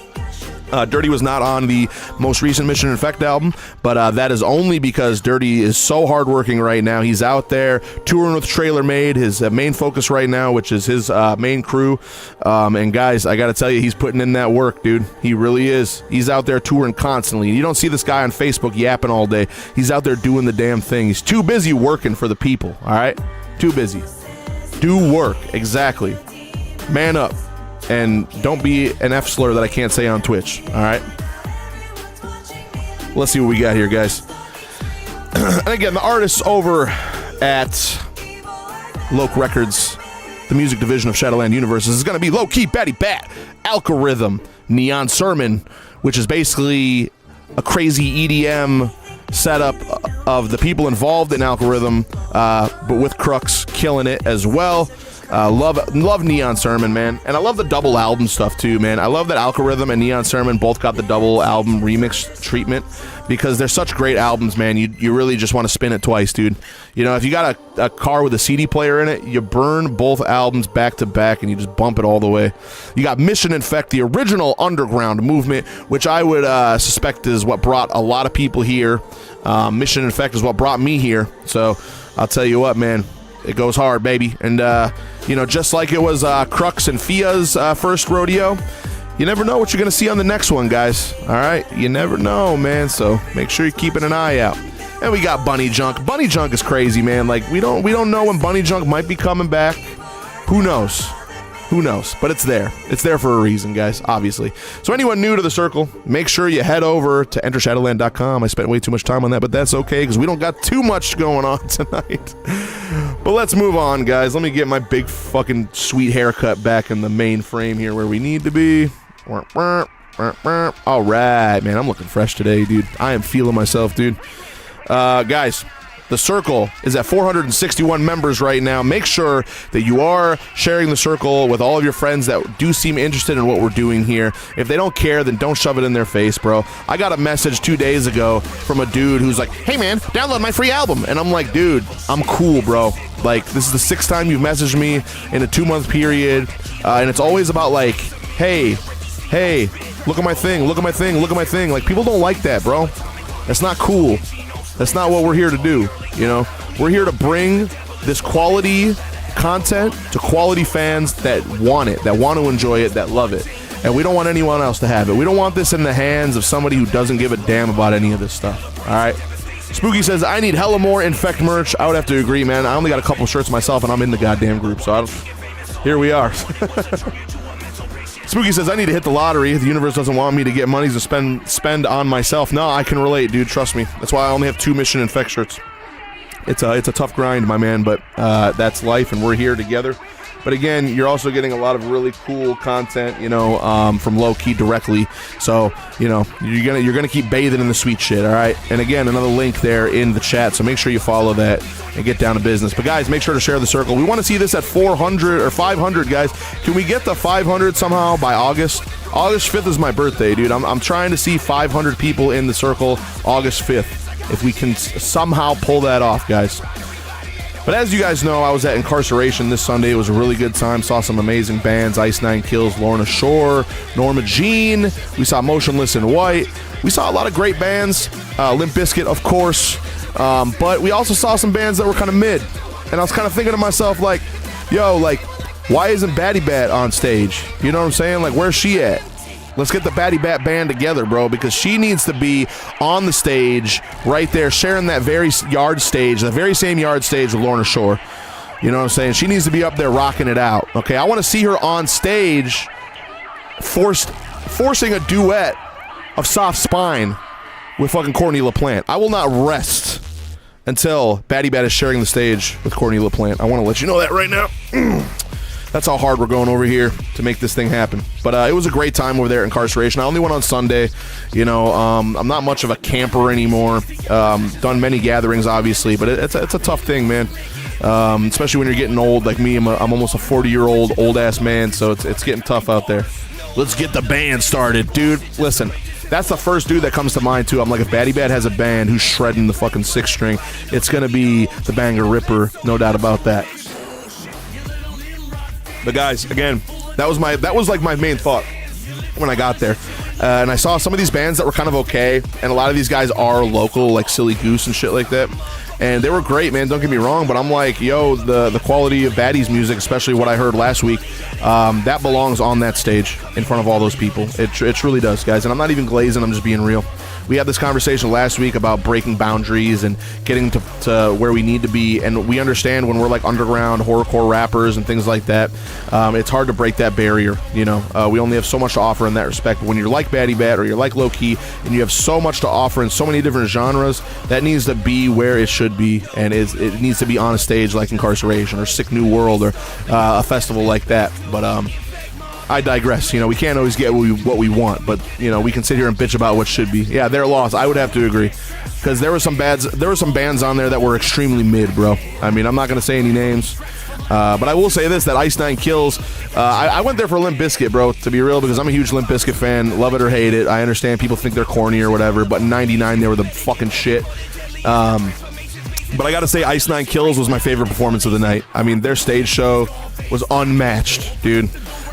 Dirty was not on the most recent Mission Infect album, but that is only because Dirty is so hardworking right now. He's out there touring with Trailer Made, his main focus right now, which is his main crew. And guys, I gotta tell you, he's putting in that work, dude. He really is. He's out there touring constantly. You don't see this guy on Facebook yapping all day. He's out there doing the damn thing. He's too busy working for the people, all right? Too busy. Do work, exactly. Man up. And don't be an F slur that I can't say on Twitch, all right? Let's see what we got here, guys. And again, the artists over at Loke Records, the music division of Shadowland Universes, is going to be Low Key, Batty Bat, Algorithm, Neon Sermon, which is basically a crazy EDM setup of the people involved in Algorithm, but with Crux killing it as well. Love Neon Sermon, man. And I love the double album stuff too, man. I love that Algorithm and Neon Sermon both got the double album remix treatment, because they're such great albums, man. You really just want to spin it twice, dude. You know, if you got a car with a CD player in it, you burn both albums back to back and you just bump it all the way. You got Mission Infect, the original underground movement, which I would suspect is what brought a lot of people here. Mission Infect is what brought me here. So I'll tell you what, man. It goes hard, baby. And, you know, just like it was Crux and Fia's first rodeo, you never know what you're going to see on the next one, guys. All right? You never know, man. So make sure you're keeping an eye out. And we got Bunny Junk. Bunny Junk is crazy, man. Like, we don't know when Bunny Junk might be coming back. Who knows? Who knows? But it's there. It's there for a reason, guys, obviously. So anyone new to the circle, make sure you head over to entershadowland.com. I spent way too much time on that, but that's okay, because we don't got too much going on tonight. But let's move on, guys. Let me get my big fucking sweet haircut back in the main frame here where we need to be. All right, man. I'm looking fresh today, dude. I am feeling myself, dude. Guys, the circle is at 461 members right now. Make sure that you are sharing the circle with all of your friends that do seem interested in what we're doing here. If they don't care, then don't shove it in their face, bro. I got a message 2 days ago from a dude who's like, hey, man, download my free album. And I'm like, dude, I'm cool, bro. Like, this is the 6th time you've messaged me in a 2-month period. And it's always about like, hey, look at my thing, look at my thing, look at my thing. Like, people don't like that, bro. That's not cool. That's not what we're here to do, you know? We're here to bring this quality content to quality fans that want it, that want to enjoy it, that love it. And we don't want anyone else to have it. We don't want this in the hands of somebody who doesn't give a damn about any of this stuff, all right? Spooky says, I need hella more Infect merch. I would have to agree, man. I only got a couple shirts myself, and I'm in the goddamn group, so here we are. Spooky says, I need to hit the lottery. The universe doesn't want me to get money to spend on myself. No, I can relate, dude. Trust me. That's why I only have 2 Mission Infect shirts. It's a tough grind, my man, but that's life, and we're here together. But again, you're also getting a lot of really cool content, you know, from Low Key directly. So, you know, you're gonna keep bathing in the sweet shit, all right? And again, another link there in the chat, so make sure you follow that and get down to business. But guys, make sure to share the circle. We want to see this at 400 or 500, guys. Can we get the 500 somehow by August? August 5th is my birthday, dude. I'm trying to see 500 people in the circle August 5th. If we can somehow pull that off, guys. But as you guys know, I was at Incarceration this Sunday. It was a really good time. Saw some amazing bands. Ice 9 Kills, Lorna Shore, Norma Jean. We saw Motionless in White. We saw a lot of great bands. Limp Bizkit, of course. But we also saw some bands that were kind of mid. And I was kind of thinking to myself, like, yo, like, why isn't Batty Bat on stage? You know what I'm saying? Like, where's she at? Let's get the Batty Bat band together, bro, because she needs to be on the stage right there, sharing that very yard stage, the very same yard stage with Lorna Shore. You know what I'm saying? She needs to be up there rocking it out, okay? I want to see her on stage forcing a duet of Soft Spine with fucking Courtney LaPlante. I will not rest until Batty Bat is sharing the stage with Courtney LaPlante. I want to let you know that right now. That's how hard we're going over here to make this thing happen. But it was a great time over there at Incarceration. I only went on Sunday. You know, I'm not much of a camper anymore. Done many gatherings, obviously, but it's a tough thing, man. Especially when you're getting old like me. I'm almost a 40-year-old old-ass man, so it's getting tough out there. Let's get the band started, dude. Listen, that's the first dude that comes to mind, too. I'm like, if Batty Bat has a band who's shredding the fucking 6-string, it's going to be the Banger Ripper, no doubt about that. But guys, again, that was like my main thought when I got there. And I saw some of these bands that were kind of okay, and a lot of these guys are local, like Silly Goose and shit like that. And they were great, man, don't get me wrong, but I'm like, yo, the quality of Batty's music, especially what I heard last week, that belongs on that stage in front of all those people. It truly does, guys. And I'm not even glazing, I'm just being real. We had this conversation last week about breaking boundaries and getting to where we need to be, and we understand when we're like underground horrorcore rappers and things like that, it's hard to break that barrier, you know. We only have so much to offer in that respect. But when you're like Batty Bat or you're like Low Key and you have so much to offer in so many different genres, that needs to be where it should be, and it needs to be on a stage like Incarceration or Sick New World or a festival like that. But I digress. You know, we can't always get what we want, but you know, we can sit here and bitch about what should be. Yeah, they're lost. I would have to agree, because there were some bands on there that were extremely mid, bro. I mean, I'm not gonna say any names, but I will say this: that Ice 9 Kills. I went there for Limp Bizkit, bro. To be real, because I'm a huge Limp Bizkit fan. Love it or hate it. I understand people think they're corny or whatever, but in '99 they were the fucking shit. But I gotta say, Ice 9 Kills was my favorite performance of the night. I mean, their stage show was unmatched, dude.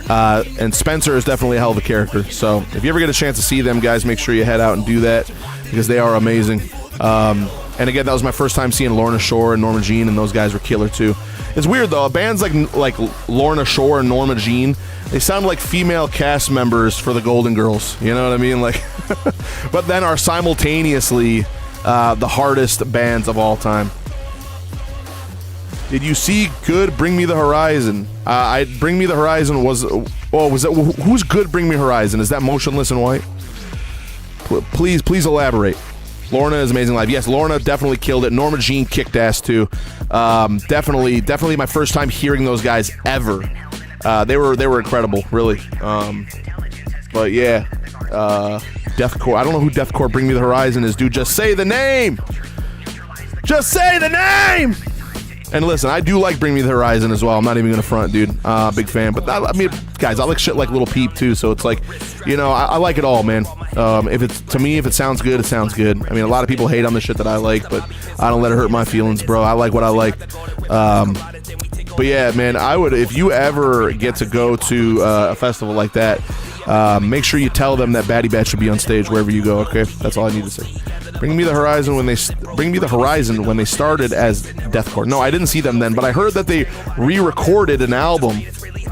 And Spencer is definitely a hell of a character. So if you ever get a chance to see them, guys, make sure you head out and do that, because they are amazing. And again, that was my first time seeing Lorna Shore and Norma Jean, and those guys were killer too. It's weird though, bands like Lorna Shore and Norma Jean, they sound like female cast members for the Golden Girls. You know what I mean? Like, but then are simultaneously the hardest bands of all time. Did you see Good Bring Me the Horizon? Bring Me the Horizon was it who's Good Bring Me Horizon? Is that Motionless in White? Please elaborate. Lorna is amazing live. Yes, Lorna definitely killed it. Norma Jean kicked ass too. Definitely my first time hearing those guys ever. They were incredible, really. But yeah, Deathcore. I don't know who Deathcore Bring Me the Horizon is, dude. Just say the name. Just say the name. And listen, I do like Bring Me the Horizon as well. I'm not even gonna front, dude. Big fan. But I mean, guys, I like shit like Little Peep too. So it's like, you know, I like it all, man. If it sounds good, it sounds good. I mean, a lot of people hate on the shit that I like, but I don't let it hurt my feelings, bro. I like what I like. But yeah, man, I would, if you ever get to go to a festival like that, make sure you tell them that Batty Bat should be on stage wherever you go. Okay, that's all I need to say. Bring Me the Horizon when they started as Deathcore. No, I didn't see them then, but I heard that they re-recorded an album.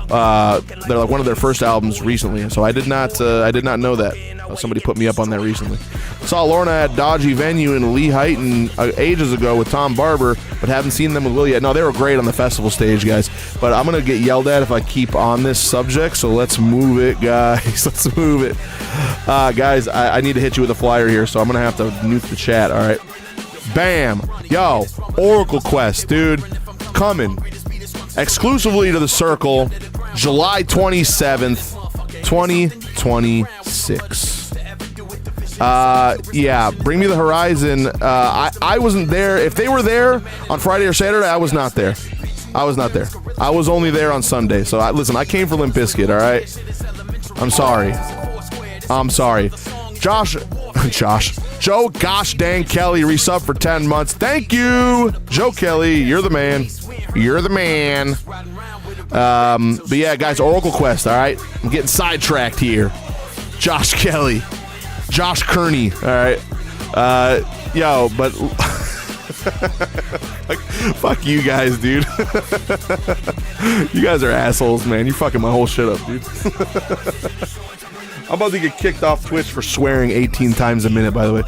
They're like one of their first albums recently, so I did not know that. Somebody put me up on that recently. Saw Lorna at Dodgy Venue in Lee Heighton ages ago with Tom Barber, but haven't seen them with Will yet. No, they were great on the festival stage, guys. But I'm going to get yelled at if I keep on this subject, so let's move it, guys. Let's move it. Guys, I need to hit you with a flyer here, so I'm going to have to nuke the chat, all right? Bam. Yo, Oracle Quest, dude. Coming exclusively to the Circle, July 27th, 2026. Yeah, Bring Me the Horizon. I wasn't there. If they were there on Friday or Saturday, I was not there. I was not there. I was only there on Sunday. So, listen, I came for Limp Bizkit, all right? I'm sorry. I'm sorry. Joe Gosh Dang Kelly resub for 10 months. Thank you, Joe Kelly. You're the man. You're the man. But yeah, guys, Oracle Quest, all right? I'm getting sidetracked here. Josh Kelly. Josh Kearney, all right? Yo, but... fuck you guys, dude. You guys are assholes, man. You fucking my whole shit up, dude. I'm about to get kicked off Twitch for swearing 18 times a minute, by the way.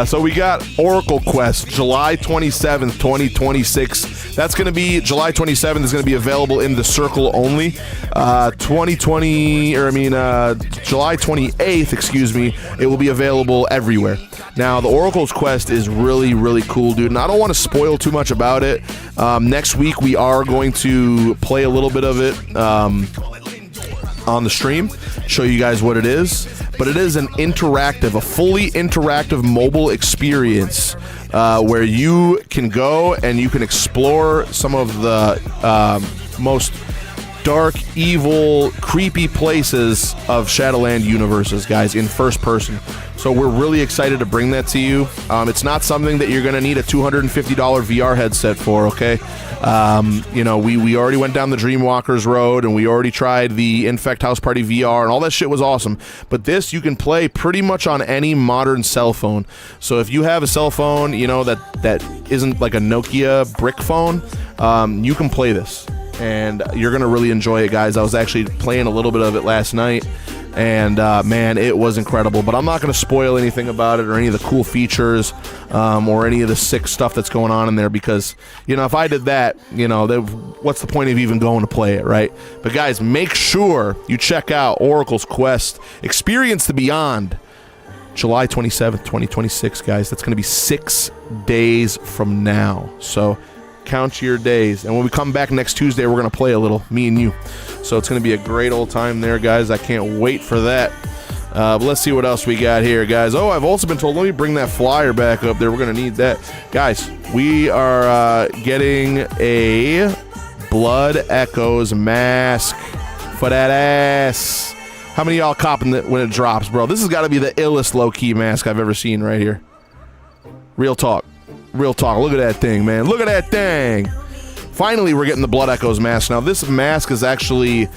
So we got Oracle Quest, July 27th, 2026. That's going to be, July 27th is going to be available in the Circle only. July 28th, excuse me, it will be available everywhere. Now, the Oracle's Quest is really, really cool, dude, and I don't want to spoil too much about it. Next week, we are going to play a little bit of it on the stream, show you guys what it is, but it is a fully interactive mobile experience where you can go and you can explore some of the most dark, evil, creepy places of Shadowland universes, guys, in first person. So we're really excited to bring that to you. It's not something that you're going to need a $250 VR headset for, okay? You know, we already went down the Dreamwalkers road, and we already tried the Infect House Party VR, and all that shit was awesome. But this you can play pretty much on any modern cell phone. So if you have a cell phone, you know, that isn't like a Nokia brick phone, you can play this. And you're going to really enjoy it, guys. I was actually playing a little bit of it last night, and man, it was incredible. But I'm not going to spoil anything about it or any of the cool features or any of the sick stuff that's going on in there, because, you know, if I did that, you know, what's the point of even going to play it, right? But guys, make sure you check out Oracle's Quest. Experience the Beyond. July 27th, 2026, guys. That's going to be 6 days from now. So count your days. And when we come back next Tuesday, we're going to play a little, me and you. So it's going to be a great old time there, guys. I can't wait for that. But let's see what else we got here, guys. Oh, I've also been told, let me bring that flyer back up there. We're going to need that. Guys, we are getting a Blood Echoes mask for that ass. How many of y'all copping it when it drops, bro? This has got to be the illest low-key mask I've ever seen right here. Real talk. Real talk. Look at that thing, man. Look at that thing. Finally, we're getting the Blood Echoes mask. Now, this mask is actually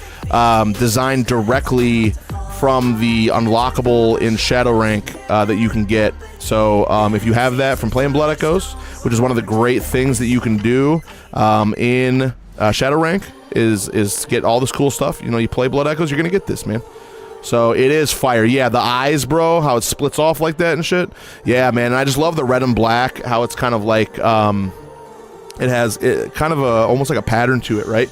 designed directly from the unlockable in Shadowrank that you can get. So if you have that from playing Blood Echoes, which is one of the great things that you can do in Shadowrank, is get all this cool stuff. You know, you play Blood Echoes, you're going to get this, man. So it is fire. Yeah, the eyes, bro, how it splits off like that and shit. Yeah, man, and I just love the red and black, how it's kind of like, it has kind of almost like a pattern to it, right?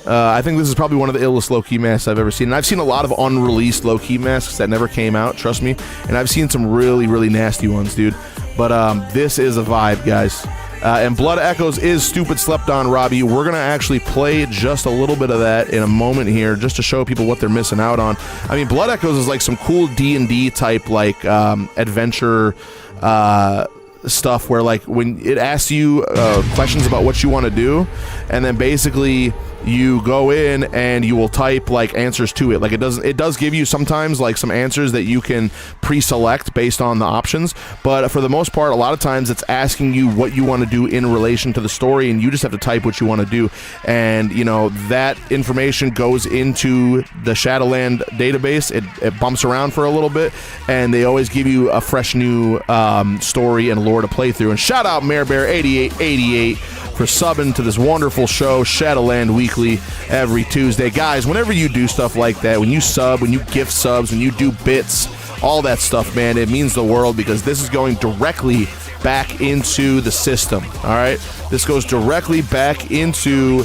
I think this is probably one of the illest low-key masks I've ever seen. And I've seen a lot of unreleased low-key masks that never came out, trust me. And I've seen some really, really nasty ones, dude. But this is a vibe, guys. And Blood Echoes is stupid slept on, Robbie. We're going to actually play just a little bit of that in a moment here, just to show people what they're missing out on. I mean, Blood Echoes is like some cool D&D type, like, adventure stuff where, like, when it asks you questions about what you want to do, and then basically you go in and you will type like answers to it. Like it does give you sometimes like some answers that you can pre-select based on the options, but for the most part, a lot of times it's asking you what you want to do in relation to the story, and you just have to type what you want to do. And you know, that information goes into the Shadowland database. It bumps around for a little bit, and they always give you a fresh new story and lore to play through. And shout out MareBear8888 for subbing to this wonderful show, Shadowland Weekly, every Tuesday. Guys, whenever you do stuff like that, when you sub, when you gift subs, when you do bits all that stuff, man. It means the world because this is going directly back into the system. All right, this goes directly back into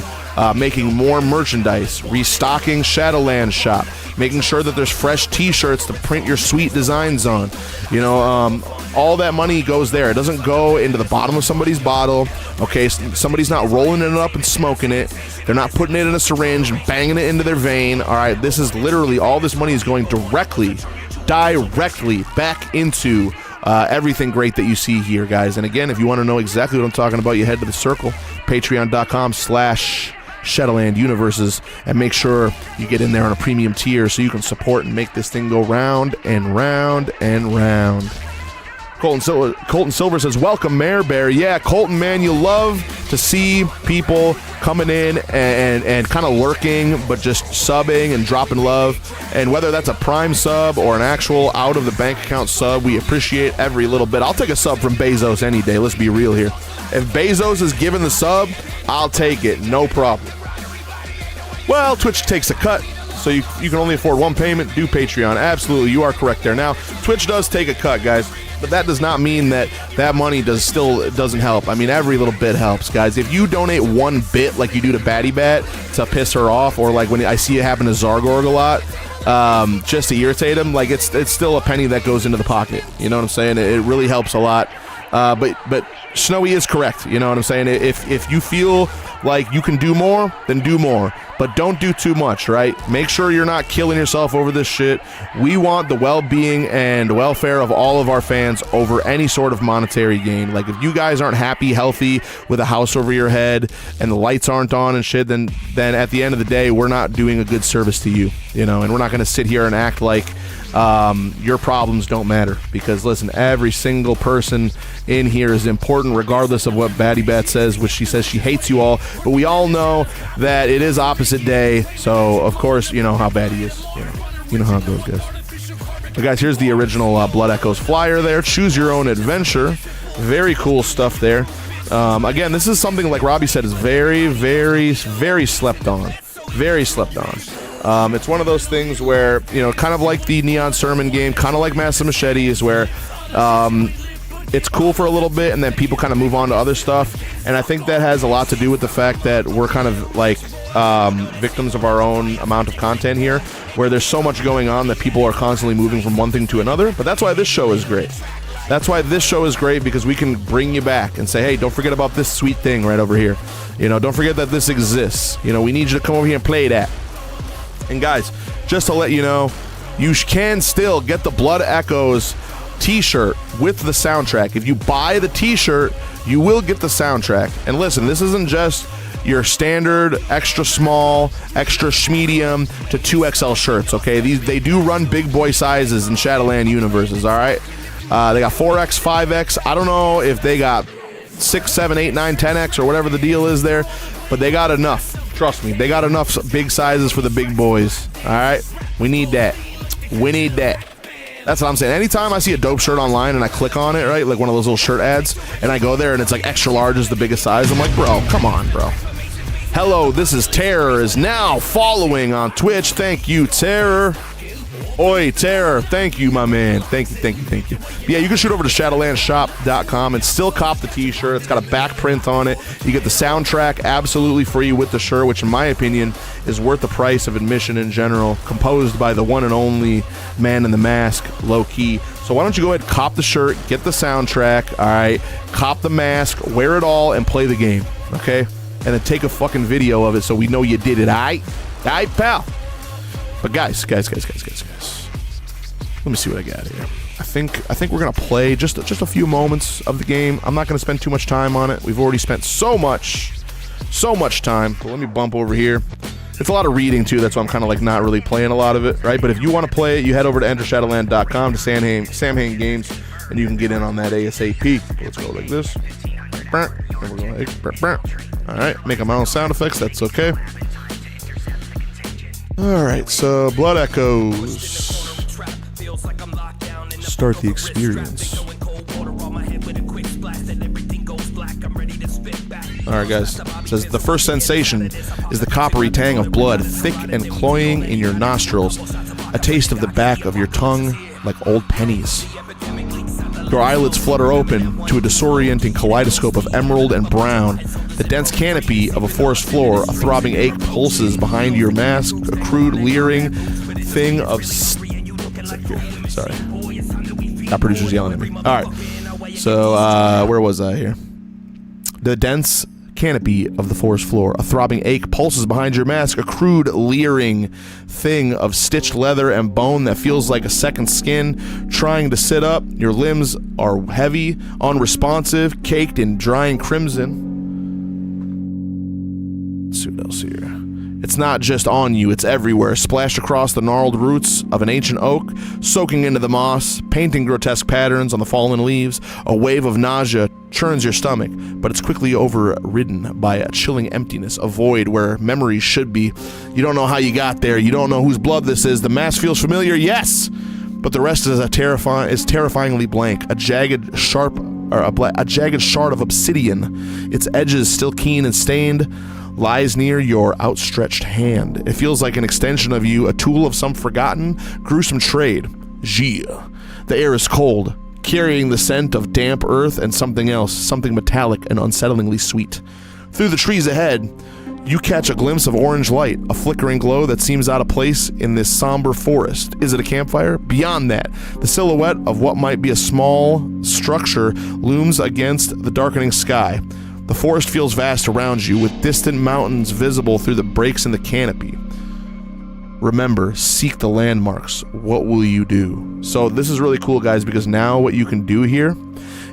making more merchandise, restocking Shadowland shop, making sure that there's fresh t-shirts to print your sweet designs on. You know, all that money goes there. It doesn't go into the bottom of somebody's bottle. Okay, somebody's not rolling it up and smoking it. They're not putting it in a syringe and banging it into their vein. All right, this is literally, all this money is going directly back into everything great that you see here, guys. And again, if you want to know exactly what I'm talking about, you head to the circle, patreon.com/Shadowland Universes, and make sure you get in there on a premium tier so you can support and make this thing go round and round and round. Colton Silver says, welcome, Mayor Bear. Yeah, Colton, man, you love to see people coming in and kind of lurking, but just subbing and dropping love. And whether that's a Prime sub or an actual out-of-the-bank account sub, we appreciate every little bit. I'll take a sub from Bezos any day. Let's be real here. If Bezos is giving the sub, I'll take it. No problem. Well, Twitch takes a cut, so you can only afford one payment. Do Patreon. Absolutely, you are correct there. Now, Twitch does take a cut, guys. But that does not mean that money doesn't help. I mean, every little bit helps, guys. If you donate one bit like you do to Batty Bat to piss her off, or like when I see it happen to Zargorg a lot, just to irritate him, like it's still a penny that goes into the pocket. You know what I'm saying? It really helps a lot. But Snowy is correct. You know what I'm saying? If you feel like you can do more, then do more. But don't do too much, right? Make sure you're not killing yourself over this shit. We want the well-being and welfare of all of our fans over any sort of monetary gain. Like, if you guys aren't happy, healthy, with a house over your head, and the lights aren't on and shit, then at the end of the day, we're not doing a good service to you, you know? And we're not going to sit here and act like your problems don't matter. Because, listen, every single person in here is important, regardless of what Batty Bat says, which she says she hates you all. But we all know that it is opposite day, so of course you know how bad he is. You know how it goes, guys. But guys, here's the original Blood Echoes flyer there. Choose your own adventure. Very cool stuff there. Again, this is something, like Robbie said, is very, very, very slept on. Very slept on. It's one of those things where, you know, kind of like the Neon Sermon game, kind of like Massive Machetes, where it's cool for a little bit and then people kind of move on to other stuff. And I think that has a lot to do with the fact that we're kind of like victims of our own amount of content here, where there's so much going on that people are constantly moving from one thing to another. But that's why this show is great. That's why this show is great, because we can bring you back and say, hey, don't forget about this sweet thing right over here. You know, don't forget that this exists. You know, we need you to come over here and play that. And guys, just to let you know, you can still get the Blood Echoes t-shirt with the soundtrack. If you buy the t-shirt, you will get the soundtrack. And listen, this isn't just your standard extra small, extra medium to 2XL shirts, okay? They do run big boy sizes in Shadowland Universes, all right? They got 4X, 5X. I don't know if they got 6, 7, 8, 9, 10X or whatever the deal is there, but they got enough. Trust me, they got enough big sizes for the big boys, all right? We need that. We need that. That's what I'm saying. Anytime I see a dope shirt online and I click on it, right, like one of those little shirt ads, and I go there and it's like extra large is the biggest size, I'm like, bro, come on, bro. Hello, this is Terror is now following on Twitch. Thank you, Terror. Oi, Terror. Thank you, my man. Thank you. Yeah, you can shoot over to shadowlandshop.com and still cop the t-shirt. It's got a back print on it. You get the soundtrack absolutely free with the shirt, which in my opinion is worth the price of admission in general, composed by the one and only Man in the Mask, low key. So why don't you go ahead, cop the shirt, get the soundtrack, all right, cop the mask, wear it all, and play the game, okay? And then take a fucking video of it so we know you did it, all right? All right, pal? But guys. Let me see what I got here. I think we're gonna play just a few moments of the game. I'm not gonna spend too much time on it. We've already spent so much time. But let me bump over here. It's a lot of reading too. That's why I'm kind of like not really playing a lot of it, right? But if you want to play it, you head over to entershadowland.com to Samhain Games, and you can get in on that ASAP. Let's go like this. And we're going like, all right, making my own sound effects. That's okay. All right, so Blood Echoes. Start the experience. Alright, guys. It says the first sensation is the coppery tang of blood, thick and cloying in your nostrils. A taste of the back of your tongue like old pennies. Your eyelids flutter open to a disorienting kaleidoscope of emerald and brown. The dense canopy of a forest floor, a throbbing ache pulses behind your mask, a crude, leering thing of... Sorry. That producer's yelling at me. All right. So, where was I here? The dense canopy of the forest floor, a throbbing ache pulses behind your mask, a crude, leering thing of stitched leather and bone that feels like a second skin trying to sit up. Your limbs are heavy, unresponsive, caked in drying crimson. Let's see what else here. It's not just on you, it's everywhere, splashed across the gnarled roots of an ancient oak, soaking into the moss, painting grotesque patterns on the fallen leaves. A wave of nausea churns your stomach, but it's quickly overridden by a chilling emptiness, a void where memories should be. You don't know how you got there, you don't know whose blood this is. The mask feels familiar, yes, but the rest is terrifyingly blank. A jagged shard of obsidian, its edges still keen and stained, lies near your outstretched hand. It feels like an extension of you, a tool of some forgotten, gruesome trade. Gia. The air is cold, carrying the scent of damp earth and something else, something metallic and unsettlingly sweet. Through the trees ahead, you catch a glimpse of orange light, a flickering glow that seems out of place in this somber forest. Is it a campfire? Beyond that, the silhouette of what might be a small structure looms against the darkening sky. The forest feels vast around you, with distant mountains visible through the breaks in the canopy. Remember, seek the landmarks. What will you do? So this is really cool, guys, because now what you can do here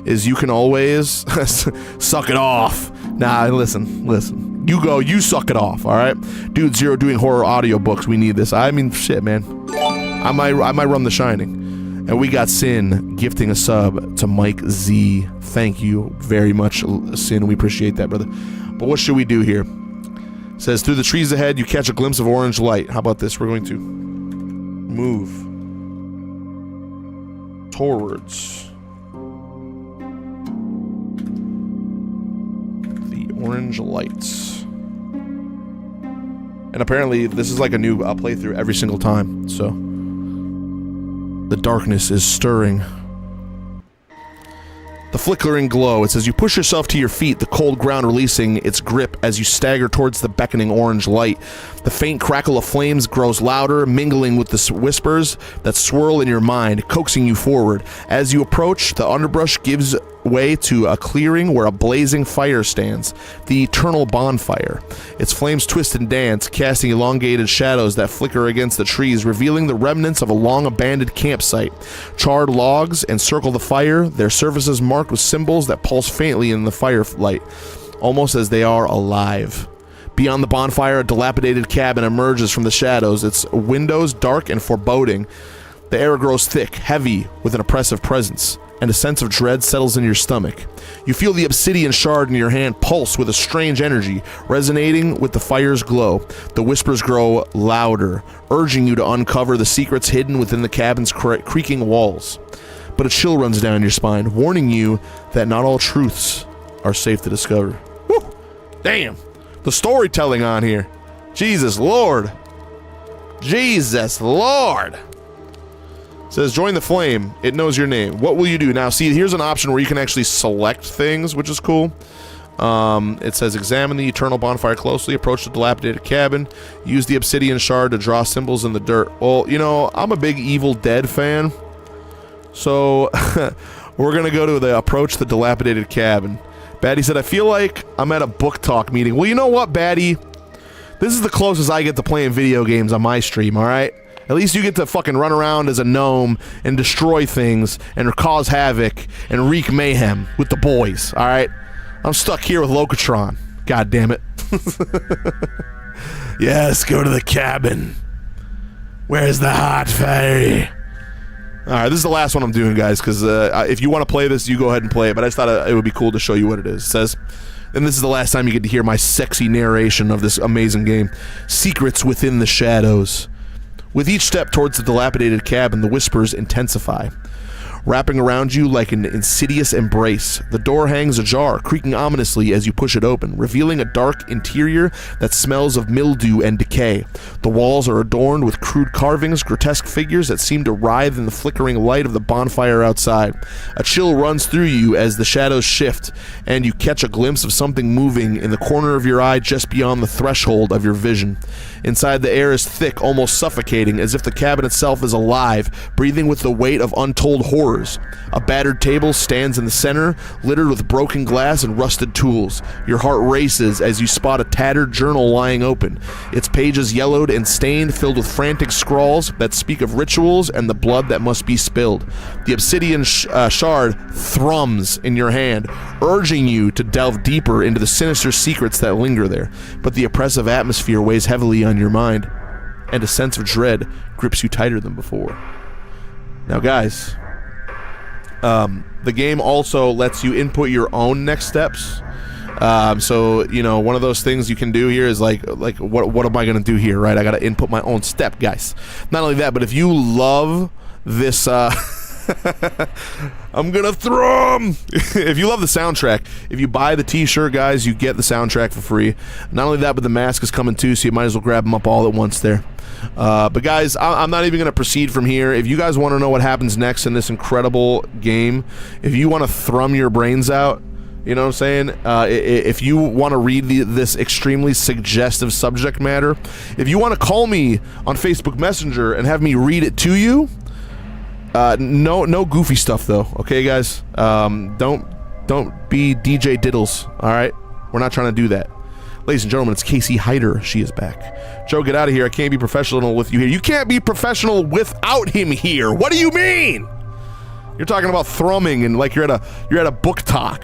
is you can always suck it off. Nah, listen. You suck it off, all right? Dude Zero doing horror audiobooks. We need this. I mean, shit, man. I might run The Shining. And we got Sin gifting a sub to Mike Z. Thank you very much, Sin. We appreciate that, brother. But what should we do here? It says, through the trees ahead, you catch a glimpse of orange light. How about this? We're going to move towards the orange lights. And apparently, this is like a new playthrough every single time, so... The darkness is stirring. The flickering glow. It says you push yourself to your feet, the cold ground releasing its grip as you stagger towards the beckoning orange light. The faint crackle of flames grows louder, mingling with the whispers that swirl in your mind, coaxing you forward. As you approach, the underbrush gives way to a clearing where a blazing fire stands, the eternal bonfire. Its flames twist and dance, casting elongated shadows that flicker against the trees, revealing the remnants of a long-abandoned campsite. Charred logs encircle the fire, their surfaces marked with symbols that pulse faintly in the firelight, almost as they are alive. Beyond the bonfire, a dilapidated cabin emerges from the shadows, its windows dark and foreboding. The air grows thick, heavy, with an oppressive presence, and a sense of dread settles in your stomach. You feel the obsidian shard in your hand pulse with a strange energy, resonating with the fire's glow. The whispers grow louder, urging you to uncover the secrets hidden within the cabin's creaking walls. But a chill runs down your spine, warning you that not all truths are safe to discover. Woo! Damn! The storytelling on here. Jesus Lord. Jesus Lord. Says, join the flame. It knows your name. What will you do? Now, see, here's an option where you can actually select things, which is cool. It says, examine the eternal bonfire closely. Approach the dilapidated cabin. Use the obsidian shard to draw symbols in the dirt. Well, you know, I'm a big Evil Dead fan. So, we're going to go to the approach the dilapidated cabin. Batty said, I feel like I'm at a book talk meeting. Well, you know what, Batty? This is the closest I get to playing video games on my stream, all right? At least you get to fucking run around as a gnome and destroy things and cause havoc and wreak mayhem with the boys, all right? I'm stuck here with Locatron. God damn it. Yes, go to the cabin. Where's the hot fairy? All right, this is the last one I'm doing, guys, because if you want to play this, you go ahead and play it, but I just thought it would be cool to show you what it is. It says, and this is the last time you get to hear my sexy narration of this amazing game. Secrets within the shadows. With each step towards the dilapidated cabin, the whispers intensify. wrapping around you like an insidious embrace. The door hangs ajar, creaking ominously as you push it open, revealing a dark interior that smells of mildew and decay. The walls are adorned with crude carvings, grotesque figures that seem to writhe in the flickering light of the bonfire outside. A chill runs through you as the shadows shift, and you catch a glimpse of something moving in the corner of your eye just beyond the threshold of your vision. Inside, the air is thick, almost suffocating, as if the cabin itself is alive, breathing with the weight of untold horrors. A battered table stands in the center, littered with broken glass and rusted tools. Your heart races as you spot a tattered journal lying open, its pages yellowed and stained, filled with frantic scrawls that speak of rituals and the blood that must be spilled. The obsidian shard thrums in your hand, urging you to delve deeper into the sinister secrets that linger there. But the oppressive atmosphere weighs heavily on your mind, and a sense of dread grips you tighter than before. Now, guys, the game also lets you input your own next steps. So, you know, one of those things you can do here is like what am I going to do here, right? I got to input my own step, guys. Not only that, but if you love this, I'm gonna thrum. If you love the soundtrack, if you buy the t-shirt, guys, you get the soundtrack for free. Not only that, but the mask is coming too, so you might as well grab them up all at once there. But guys, I'm not even going to proceed from here. If you guys want to know what happens next in this incredible game, if you want to thrum your brains out, you know what I'm saying? If you want to read this extremely suggestive subject matter, if you want to call me on Facebook Messenger and have me read it to you, no goofy stuff though. Okay, guys, don't be DJ Diddles. All right, we're not trying to do that. Ladies and gentlemen, it's Casey Hyder. She is back. Joe, get out of here. I can't be professional with you here. You can't be professional without him here. What do you mean? You're talking about thrumming and like you're at a book talk.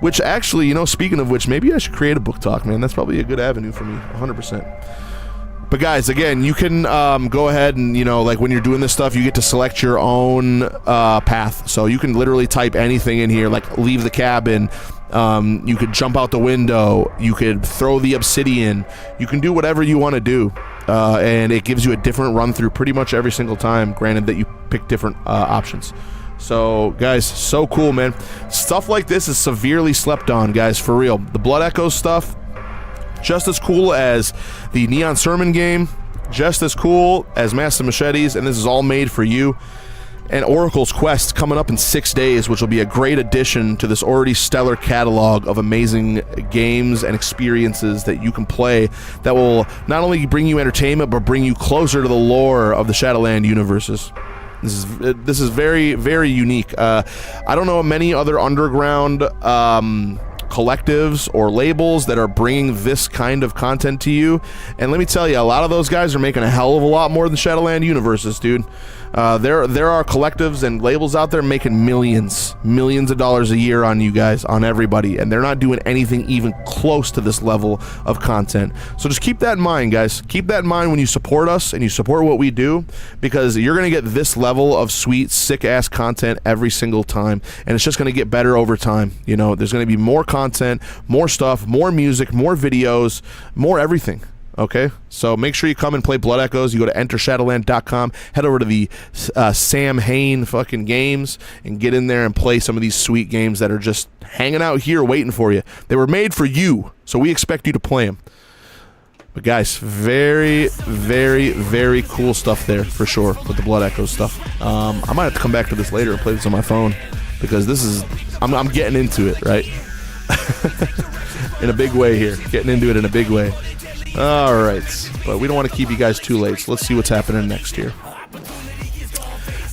Which actually, you know, speaking of which, maybe I should create a book talk, man. That's probably a good avenue for me, 100%. But guys, again, you can go ahead and, you know, like when you're doing this stuff, you get to select your own path. So you can literally type anything in here, like leave the cabin. You could jump out the window. You could throw the obsidian. You can do whatever you want to do. And it gives you a different run through pretty much every single time, granted that you pick different options. So, guys, so cool, man. Stuff like this is severely slept on, guys, for real. The Blood Echoes stuff, just as cool as the Neon Sermon game, just as cool as Master Machetes, and this is all made for you. And Oracle's Quest coming up in 6 days, which will be a great addition to this already stellar catalog of amazing games and experiences that you can play that will not only bring you entertainment, but bring you closer to the lore of the Shadowland universes. This is very, very unique. I don't know many other underground collectives or labels that are bringing this kind of content to you. And let me tell you, a lot of those guys are making a hell of a lot more than Shadowland universes, dude. There are collectives and labels out there making millions of dollars a year on you guys, on everybody, and they're not doing anything even close to this level of content. So just keep that in mind, guys. Keep that in mind when you support us and you support what we do, because you're going to get this level of sweet, sick-ass content every single time, and it's just going to get better over time. You know, there's going to be more content, more stuff, more music, more videos, more everything. Okay, so make sure you come and play Blood Echoes. You go to entershadowland.com, head over to the Sam Hain fucking games, and get in there and play some of these sweet games that are just hanging out here waiting for you. They were made for you, so we expect you to play them. But guys, very, very, very cool stuff there for sure with the Blood Echoes stuff. I might have to come back to this later and play this on my phone, because this is, I'm getting into it, right? In a big way here, getting into it in a big way. All right, but we don't want to keep you guys too late, so let's see what's happening next year.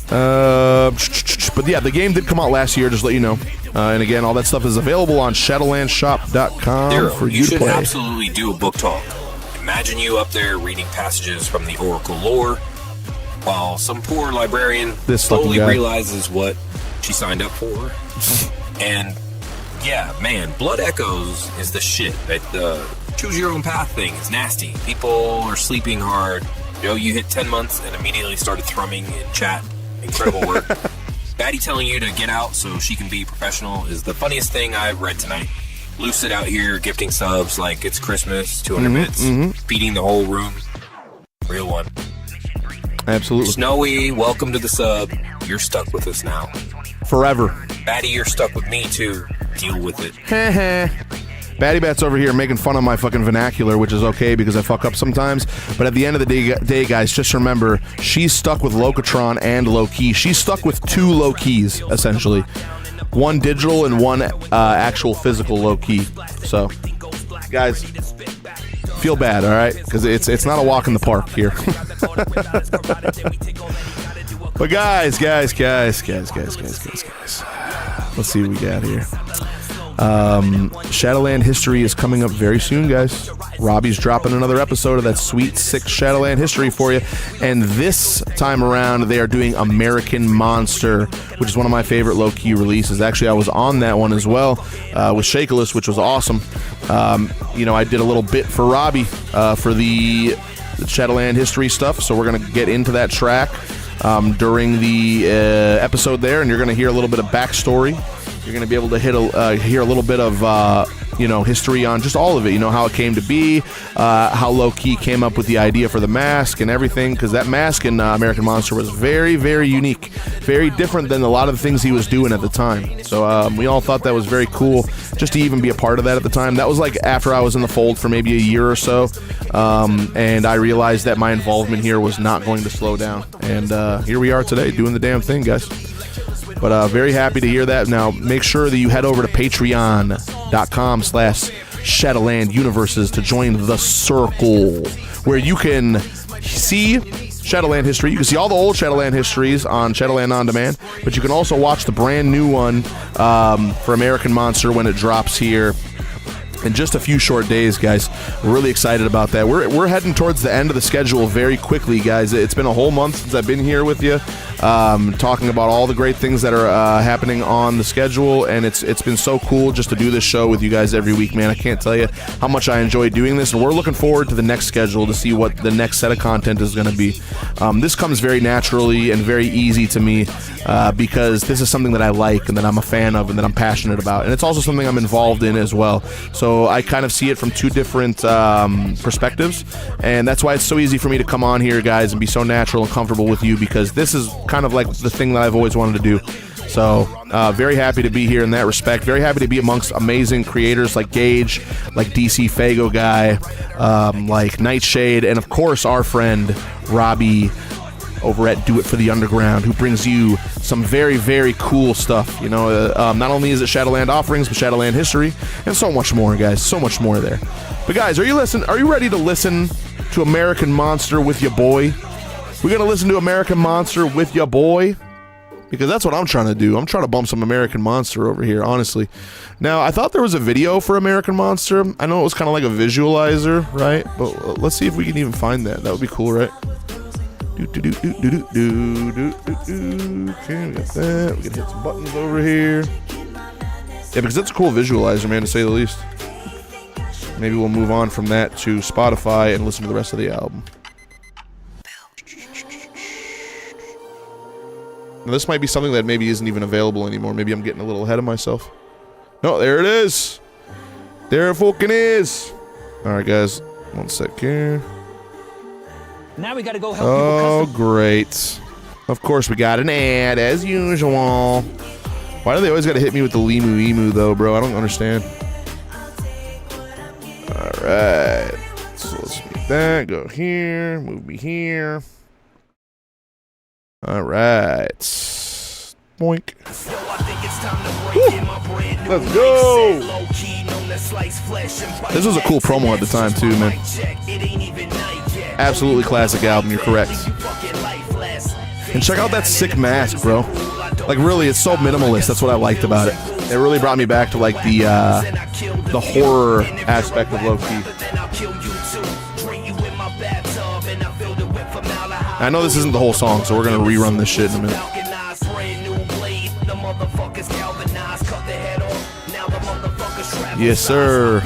But yeah, the game did come out last year, just to let you know. And again, all that stuff is available on shadowlandshop.com for you to play. You should absolutely do a book talk. Imagine you up there reading passages from the Oracle lore, while some poor librarian slowly realizes what she signed up for. And yeah, man, Blood Echoes is the shit. That choose your own path thing is nasty. People are sleeping hard. You know, you hit 10 months and immediately started thrumming in chat. Incredible work. Batty telling you to get out so she can be professional is the funniest thing I've read tonight. Lucid out here gifting subs like it's Christmas, 200 bits, feeding the whole room. Real one. Absolutely. Snowy, welcome to the sub. You're stuck with us now. forever. Batty, you're stuck with me too. Deal with it. Batty Bat's over here making fun of my fucking vernacular, which is okay because I fuck up sometimes. But at the end of the day, guys, just remember, she's stuck with Locatron and low key. She's stuck with 2 low keys, essentially. One digital and one actual physical low key. So, guys, feel bad, all right? Because it's not a walk in the park here. But guys. Let's see what we got here. Shadowland history is coming up very soon, guys. Robbie's dropping another episode of that sweet, sick Shadowland history for you. And this time around, they are doing American Monster, which is one of my favorite low-key releases. Actually, I was on that one as well with Shakeless, which was awesome. I did a little bit for Robbie for the Shadowland history stuff, so we're going to get into that track during the episode there, and you're going to hear a little bit of backstory. You're going to be able to hear a little bit of, history on just all of it. How it came to be, how Low-Key came up with the idea for the mask and everything, because that mask in American Monster was very, very unique. Very different than a lot of the things he was doing at the time. So we all thought that was very cool just to even be a part of that at the time. That was like after I was in the fold for maybe a year or so, and I realized that my involvement here was not going to slow down. And here we are today doing the damn thing, guys. But very happy to hear that. Now, make sure that you head over to patreon.com/Shadowland Universes to join the circle, where you can see Shadowland history. You can see all the old Shadowland histories on Shadowland On Demand, but you can also watch the brand new one for American Monster when it drops here in just a few short days, guys. We're really excited about that. We're heading towards the end of the schedule very quickly, guys. It's been a whole month since I've been here with you, talking about all the great things that are happening on the schedule, and it's been so cool just to do this show with you guys every week, man. I can't tell you how much I enjoy doing this, and we're looking forward to the next schedule to see what the next set of content is going to be. This comes very naturally and very easy to me because this is something that I like and that I'm a fan of and that I'm passionate about, and it's also something I'm involved in as well. So I kind of see it from 2 different perspectives, and that's why it's so easy for me to come on here, guys, and be so natural and comfortable with you, because this is kind of like the thing that I've always wanted to do. So very happy to be here in that respect. Very happy to be amongst amazing creators like Gage, like DC Fago Guy, like Nightshade, and of course our friend Robbie over at Do It for the Underground, who brings you some very, very cool stuff. Not only is it Shadowland offerings, but Shadowland history, and so much more, guys. So much more there. But guys, are you ready to listen to American Monster with your boy? We're gonna listen to American Monster with your boy, because that's what I'm trying to do. I'm trying to bump some American Monster over here, honestly. Now, I thought there was a video for American Monster. I know it was kind of like a visualizer, right? But let's see if we can even find that. That would be cool, right? Okay, we got that. We can hit some buttons over here. Yeah, because that's a cool visualizer, man, to say the least. Maybe we'll move on from that to Spotify and listen to the rest of the album. Now, this might be something that maybe isn't even available anymore. Maybe I'm getting a little ahead of myself. No, there it is. There it fucking is. All right, guys. One sec here. Now we gotta go help people custom. Great. Of course, we got an ad, as usual. Why do they always gotta hit me with the Limu Emu, though, bro? I don't understand. Alright. So let's make that. Go here. Move me here. Alright. Boink. Woo. Let's go! This was a cool promo at the time, too, man. Absolutely classic album, you're correct. And check out that sick mask, bro. Like, really, it's so minimalist. That's what I liked about it. It really brought me back to, like, the horror aspect of Low-Key. I know this isn't the whole song, so we're gonna rerun this shit in a minute. Yes, sir.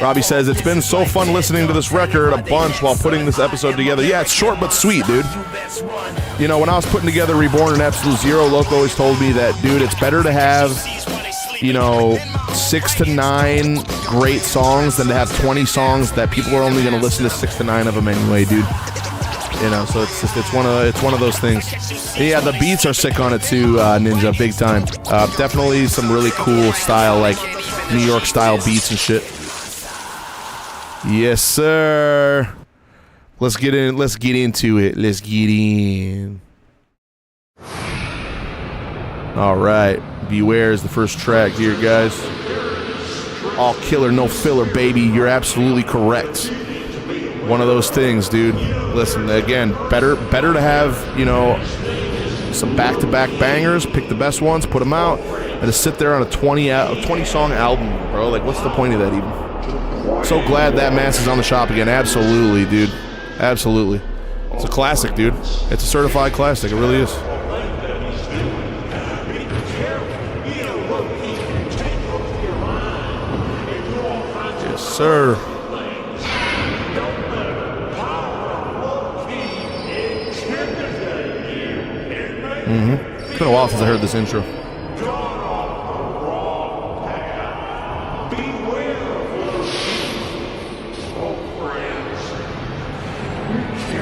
Robbie says, it's been so fun listening to this record a bunch while putting this episode together. Yeah, it's short but sweet, dude. You know, when I was putting together Reborn and Absolute Zero, Loco always told me that, dude, it's better to have, 6 to 9 great songs than to have 20 songs that people are only going to listen to 6 to 9 of them anyway, dude. You know, so it's one of those things. Yeah, the beats are sick on it too, Ninja, big time. Definitely some really cool style, like New York style beats and shit. Yes, sir. Let's get into it. Let's get in. All right, Beware is the first track here, guys. All killer, no filler, baby. You're absolutely correct. One of those things, dude. Listen, again, better to have, you know, some back-to-back bangers, pick the best ones, put them out, and to sit there on a 20-song album, bro. Like, what's the point of that even? So glad that Mass is on the shop again. Absolutely, dude. Absolutely. It's a classic, dude. It's a certified classic. It really is. Yes, sir. It's been a while since I heard this intro.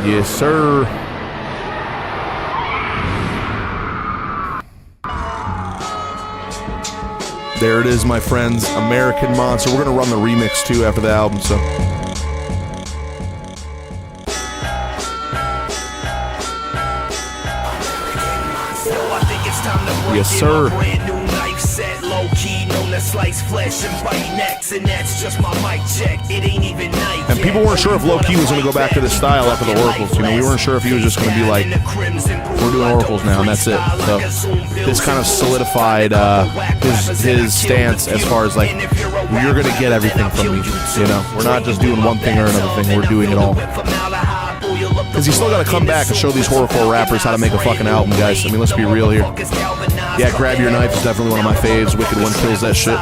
Yes, sir. There it is, my friends. American Monster. We're going to run the remix, too, after the album, so... Yes, sir. And people weren't sure if Low Key was going to go back to this style after the Oracles. You know, we weren't sure if he was just going to be like, we're doing Oracles now, and that's it. So this kind of solidified his stance as far as like, you're going to get everything from me. You know, we're not just doing one thing or another thing. We're doing it all. Because you still got to come back and show these horrorcore rappers how to make a fucking album, guys. I mean, let's be real here. Yeah, Grab Your Knife is definitely one of my faves. Wicked One kills that shit.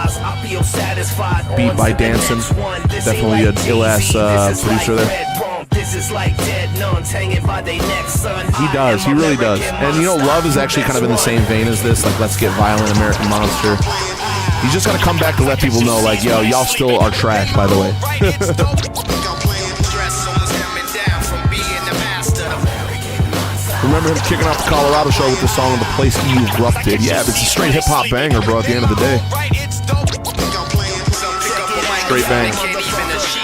Beat by Danson. Definitely an ill-ass producer there. He does. He really does. And, you know, Love is actually kind of in the same vein as this. Like, Let's Get Violent, American Monster. He's just got to come back to let people know, like, yo, y'all still are trash, by the way. Remember him kicking off the Colorado show with the song The Place Erupted. Yeah, but it's a straight hip-hop banger, bro, at the end of the day. Straight bang.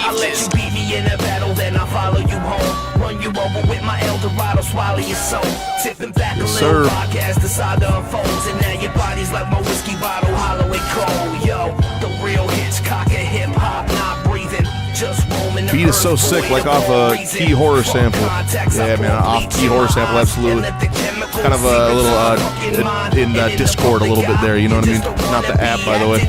I'll let you beat me in a battle, then I'll follow you home. Run you over with my Eldorado, swallow your soul. Tipping back a little podcast, the saga unfolds. And now your body's like my whiskey bottle, hollow and cold. Yo, the real Hitchcock of hip-hop, not breathing. Beat is so sick, like off a Key Horror sample. Yeah, man, off Key Horror sample, absolutely. Kind of a little in Discord a little bit there, you know what I mean? Not the app, by the way.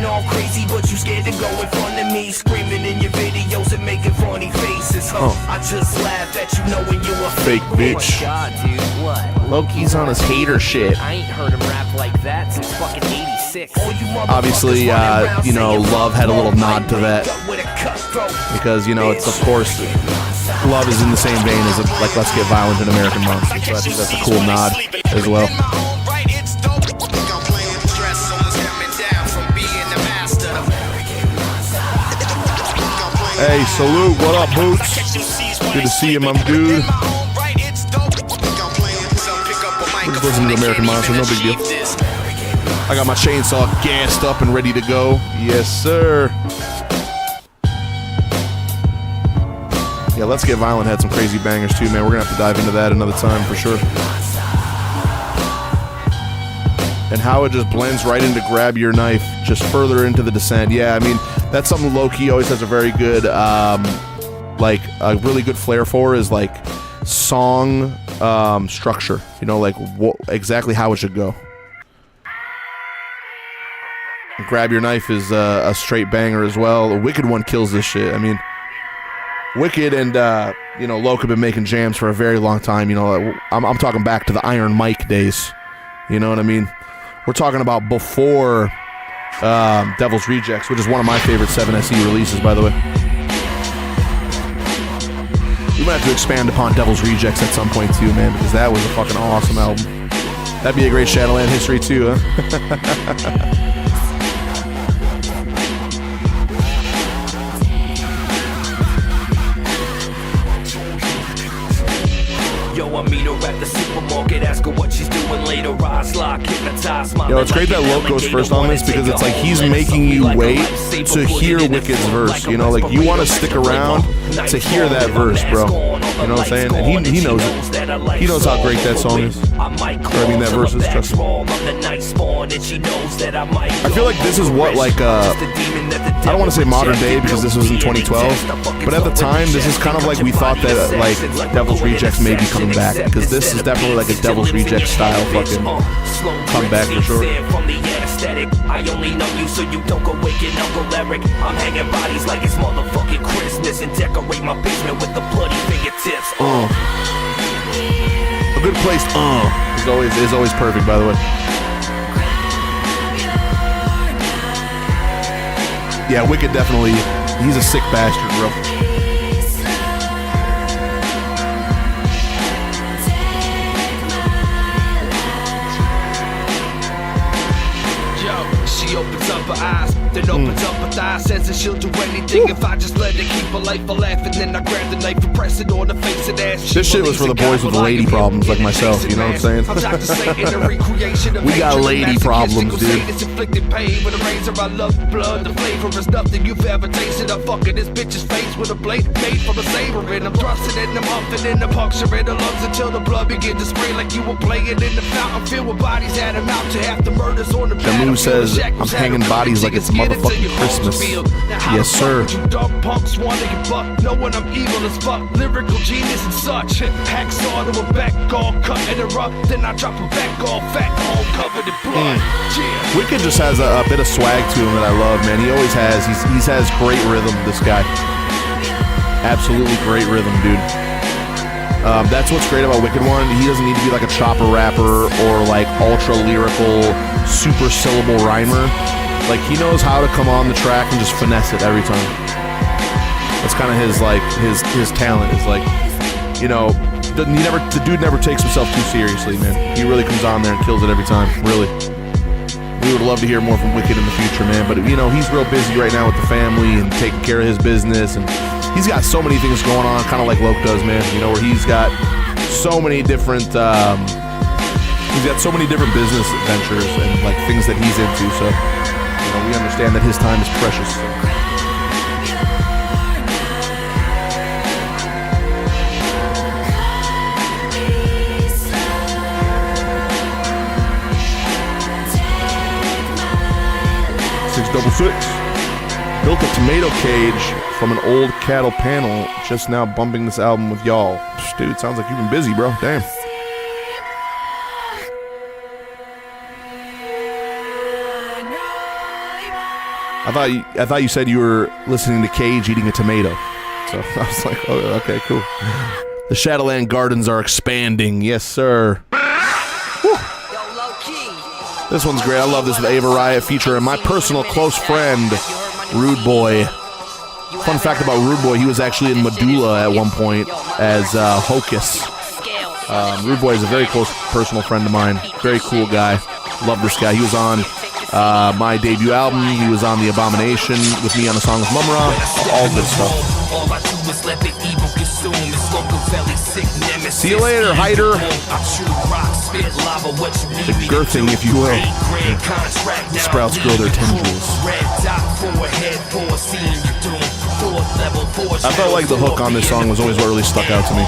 Fake bitch. Loki's on his hater shit. I ain't heard him rap like that since fucking 86. Obviously, you know, Love had a little nod to that. Because, you know, it's, of course, Love is in the same vein as, like, Let's Get Violent and American Monster. So I think that's a cool nod as well. Hey, salute. What up, Boots? Good to see you, my dude. We're just listening to American Monster. No big deal. I got my chainsaw gassed up and ready to go. Yes, sir. Yeah, Let's Get Violent had some crazy bangers too, man. We're gonna have to dive into that another time for sure. And how it just blends right into Grab Your Knife, just further into the descent. Yeah, I mean, that's something Low-Key always has a very good, like, a really good flair for is, like, song structure. You know, like, exactly how it should go. Grab Your Knife is a straight banger as well. The Wicked One kills this shit. I mean, Wicked and, you know, Loke have been making jams for a very long time. You know, I'm talking back to the Iron Mike days. You know what I mean? We're talking about before Devil's Rejects, which is one of my favorite 7SE releases, by the way. We might have to expand upon Devil's Rejects at some point, too, man, because that was a fucking awesome album. That'd be a great Shadowland history, too, huh? Yo, Yo, it's great that Loco's first on this because it's like he's making you wait to hear Wicked's verse. You know, like you want to stick around to hear that verse, bro. You know what I'm saying? And he knows it. He knows how great that song is. Or, I mean, that verse is. Trust me. I feel like this is what, like, I don't want to say modern day because this was in 2012, but at the time, this is kind of like we thought that, like, Devil's Rejects may be coming back, because this is definitely like a Devil's Rejects style fucking comeback for sure. I only know you so you don't go waking Uncle Eric. I'm hanging bodies like it's motherfucking Christmas and decorate my basement with the bloody fingertips. A good place is always perfect, by the way. Yeah, Wicked definitely, he's a sick bastard, bro. She opens up her eyes, then opens up her thighs, says that she'll do anything if I just let her keep her life a laugh. And then I grab the knife and press it on her face and ask. This shit was for the boys with lady problems like myself, you know what I'm saying? We got lady problems, dude. Pain with a razor, I love blood. The flavor is nothing you've ever tasted. I'm fucking this bitch's face with a blade made from a saber. And I'm thrusting and I'm huffing and I'm puncturing the lungs until the blood begins to spray like you were playing in the fountain. Filled with bodies at him out to half the murders on the Jamu says, I'm hanging bodies like it's motherfucking Christmas. Yes, sir. You dumb punks want to get fucked, knowing I'm evil as fuck, lyrical genius and such. Hacksaw to her back, all cutting her up, then I drop her back all fat, all covered in blood. Yeah. Wicked just has a bit of swag to him that I love, man. He always has. He has great rhythm, this guy. Absolutely great rhythm, dude. That's what's great about Wicked One. He doesn't need to be like a chopper rapper or like ultra lyrical, super syllable rhymer. Like, he knows how to come on the track and just finesse it every time. That's kind of his talent. Is like, you know, the dude never takes himself too seriously, man. He really comes on there and kills it every time. Really. We would love to hear more from Wicked in the future, man. But, you know, he's real busy right now with the family and taking care of his business, and he's got so many things going on, kind of like Loke does, man. You know, where he's got so many different business ventures and like things that he's into. So, you know, we understand that his time is precious. Built a tomato cage from an old cattle panel, just now bumping this album with y'all. Dude, sounds like you've been busy, bro. Damn. I thought you said you were listening to Cage eating a tomato. So I was like, oh, okay, cool. The Shadowland Gardens are expanding. Yes, sir. Whew. This one's great. I love this with Ava Riot featuring my personal close friend, Rude Boy. Fun fact about Rude Boy, he was actually in Medulla at one point as Hocus. Rude Boy is a very close personal friend of mine. Very cool guy. Love this guy. He was on my debut album. He was on The Abomination with me on a song with Mumra. All good stuff. See you later, Hyder. The girthing, if you will. The sprouts grow their tendrils. I felt like the hook on this song was always what really stuck out to me.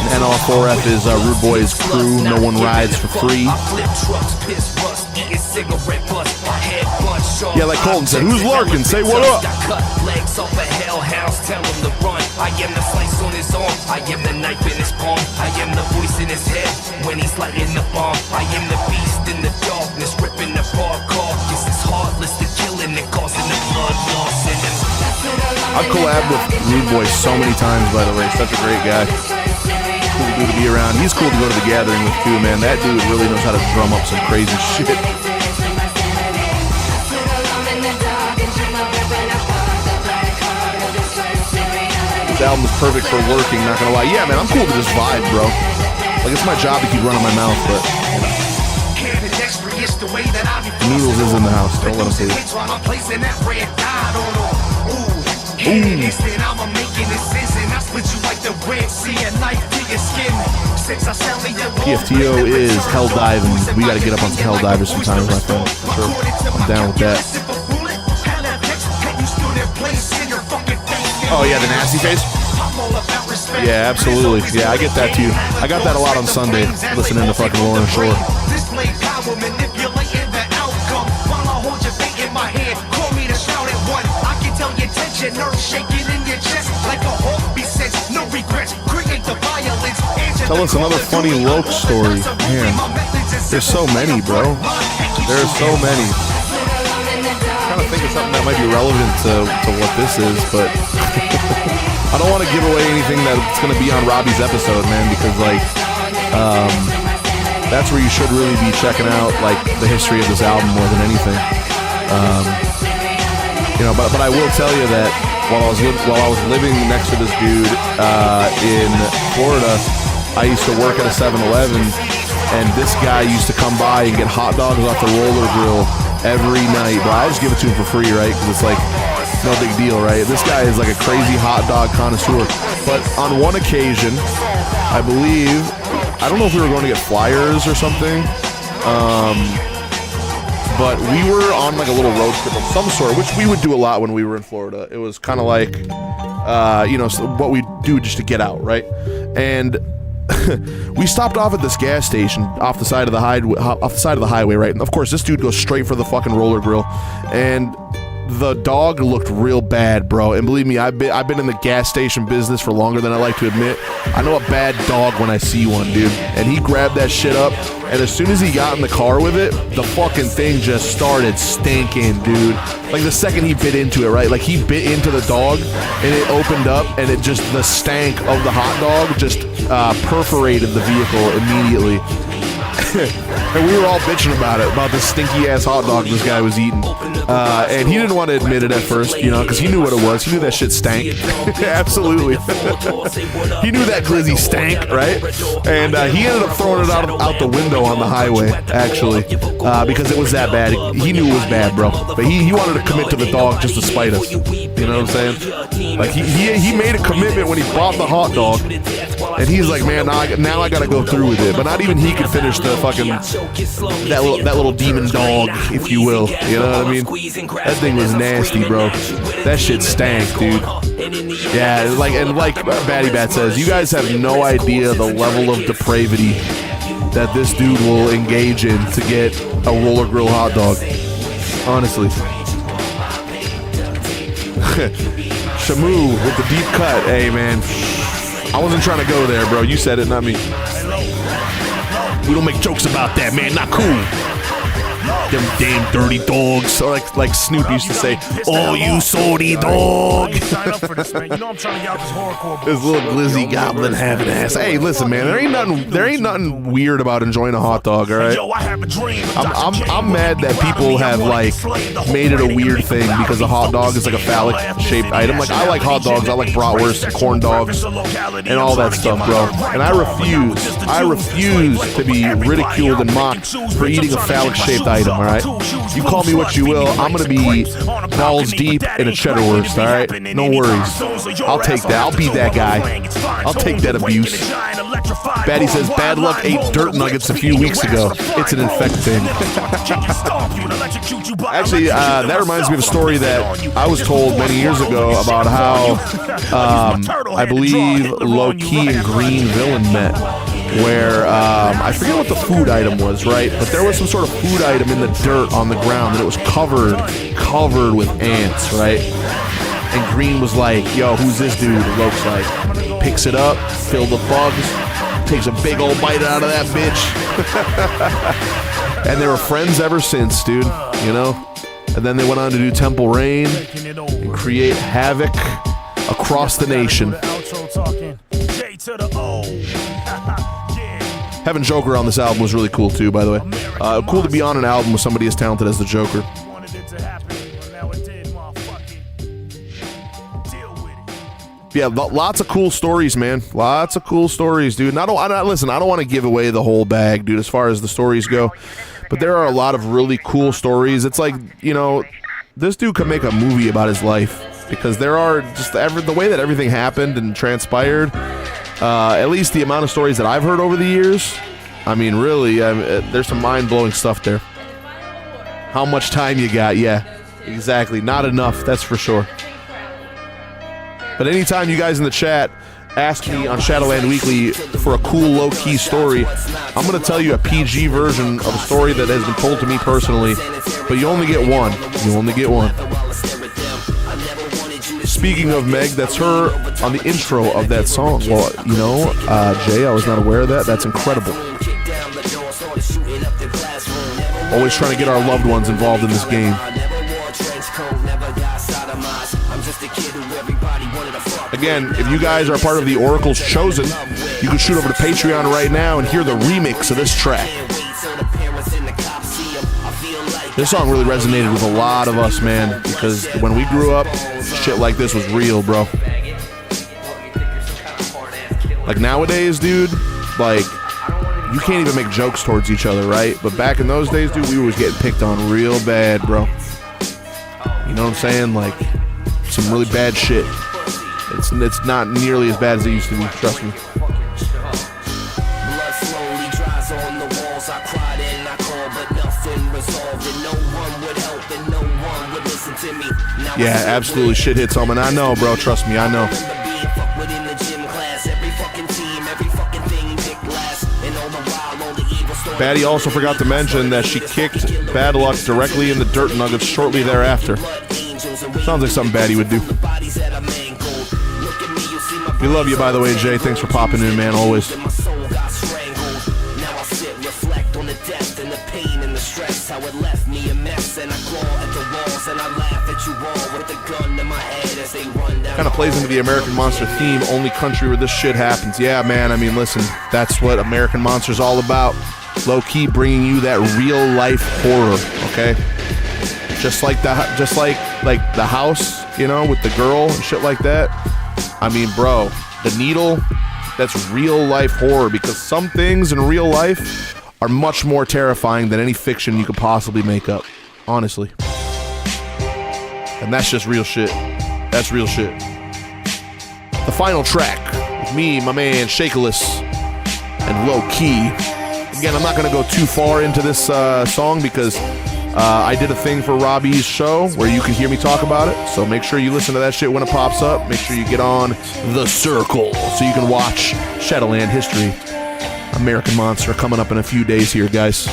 And NL4F is Rude Boy's crew. No one rides for free. Yeah, like Colton said, who's Larkin? Say what up. I am the slice on his arm, I am the knife in his palm, I am the voice in his head when he's lighting the bomb. I am the beast in the darkness, ripping apart carcasses, heartless, the killing and causing the blood loss in him. I've collabed with Rude Boy so many times, by the way. Such a great guy. Cool dude to be around. He's cool to go to the gathering with too, man. That dude really knows how to drum up some crazy shit. This album is perfect for working, not gonna lie. Yeah, man, I'm cool to just vibe, bro. Like, it's my job to keep running my mouth, but you know. Noodles is in the house. Don't let him see it. Ooh. PFTO is hell diving. We got to get up on some hell divers sometimes, my friend. Sure. I'm down with that. Oh yeah, the nasty face? Yeah, absolutely. Yeah, I get that too. I got that a lot on Sunday, listening to fucking Lauren Shore. Tell us another funny Loke story. Man, there's so many, bro. There's so many. I'm trying to think of something that might be relevant to what this is, but I don't want to give away anything that's going to be on Robbie's episode, man, because like that's where you should really be checking out like the history of this album more than anything. You know, but I will tell you that while I was living next to this dude in Florida, I used to work at a 7-Eleven, and this guy used to come by and get hot dogs off the roller grill every night. Bro, I just give it to him for free, right? Because it's like no big deal, right? This guy is like a crazy hot dog connoisseur. But on one occasion, I believe, I don't know if we were going to get flyers or something, but we were on like a little road trip of some sort, which we would do a lot when we were in Florida. It was kind of like, you know, what we do just to get out, right? And we stopped off at this gas station off the side of the highway, right? And of course, this dude goes straight for the fucking roller grill, and the dog looked real bad, bro. And believe me, I've been in the gas station business for longer than I like to admit. I know a bad dog when I see one, dude. And he grabbed that shit up, and as soon as he got in the car with it, the fucking thing just started stinking, dude. Like the second he bit into it, right? Like he bit into the dog, and it opened up, and it just, the stank of the hot dog just perforated the vehicle immediately. And we were all bitching about this stinky ass hot dog this guy was eating, and he didn't want to admit it at first, you know, because he knew what it was. He knew that shit stank. Absolutely. He knew that glizzy stank, right? And he ended up throwing it out the window on the highway, actually, because it was that bad. He knew it was bad, bro, but he wanted to commit to the dog just to spite us. You know what I'm saying? Like he made a commitment when he bought the hot dog, and he's like, man, now I gotta go through with it. But not even he could finish the fucking that little demon dog, if you will. You know what I mean? That thing was nasty, bro. That shit stank, dude. Yeah, like Batty Bat says, you guys have no idea the level of depravity that this dude will engage in to get a roller grill hot dog. Honestly. Shamu with the deep cut. Hey, man. I wasn't trying to go there, bro. You said it, not me. We don't make jokes about that, man. Not cool. Them damn dirty dogs. Or like Snoop used to say, oh, you salty dog. This little glizzy goblin having ass. Hey, listen, man. There ain't nothing weird about enjoying a hot dog, all right? I'm mad that people have like made it a weird thing because a hot dog is like a phallic shaped item. Like I like hot dogs. I like bratwurst and corn dogs and all that stuff, bro. And I refuse to be ridiculed and mocked for eating a phallic shaped item, all right? You call me what you will, I'm gonna be balls deep in a cheddar wurst, all right? No worries. I'll take that. I'll be that guy. I'll take that abuse. Batty says, bad luck ate dirt nuggets a few weeks ago. It's an infecting. Actually, that reminds me of a story that I was told many years ago about how I believe Low-Key and Green Villain met, where I forget what the food item was, right? But there was some sort of food item in the dirt on the ground, and it was covered with ants, right? And Green was like, yo, who's this dude? Loke's like, picks it up, filled with bugs, takes a big old bite out of that bitch. And they were friends ever since, dude, you know? And then they went on to do Temple Rain and create havoc across the nation. Having Joker on this album was really cool too, by the way. Cool to be on an album with somebody as talented as the Joker. Yeah, lots of cool stories, man. Lots of cool stories, dude. And I don't want to give away the whole bag, dude, as far as the stories go. But there are a lot of really cool stories. It's like, you know, this dude could make a movie about his life, because there are just the way that everything happened and transpired. At least the amount of stories that I've heard over the years. I mean, really, there's some mind-blowing stuff there. How much time you got? Yeah, exactly. Not enough, that's for sure. But anytime you guys in the chat ask me on Shadowland Weekly for a cool low-key story, I'm going to tell you a PG version of a story that has been told to me personally, but you only get one. You only get one. Speaking of Meg, that's her on the intro of that song. Well, you know, Jay, I was not aware of that. That's incredible. Always trying to get our loved ones involved in this game. Again, if you guys are part of the Oracle's Chosen, you can shoot over to Patreon right now and hear the remix of this track. This song really resonated with a lot of us, man, because when we grew up, shit like this was real, bro. Like nowadays, dude, like, you can't even make jokes towards each other, right? But back in those days, dude, we was getting picked on real bad, bro. You know what I'm saying? Like, some really bad shit. It's not nearly as bad as it used to be, trust me. Yeah, absolutely shit hits home, and I know, bro, trust me, I know. Batty also forgot to mention that she kicked Bad Luck directly in the dirt nuggets shortly thereafter. Sounds like something Batty would do. We love you, by the way, Jay. Thanks for popping in, man, always. Kind of plays into the American Monster theme, only country where this shit happens. Yeah, man, I mean, listen, that's what American Monster's all about. Low-key bringing you that real-life horror, okay? Just like the house, you know, with the girl and shit like that. I mean, bro, The Needle, that's real-life horror, because some things in real life are much more terrifying than any fiction you could possibly make up, honestly. And that's just real shit. That's real shit. The final track with me, my man, Shakeless, and Low Key. Again, I'm not going to go too far into this song because I did a thing for Robbie's show where you can hear me talk about it. So make sure you listen to that shit when it pops up. Make sure you get on The Circle so you can watch Shadowland History. American Monster coming up in a few days here, guys.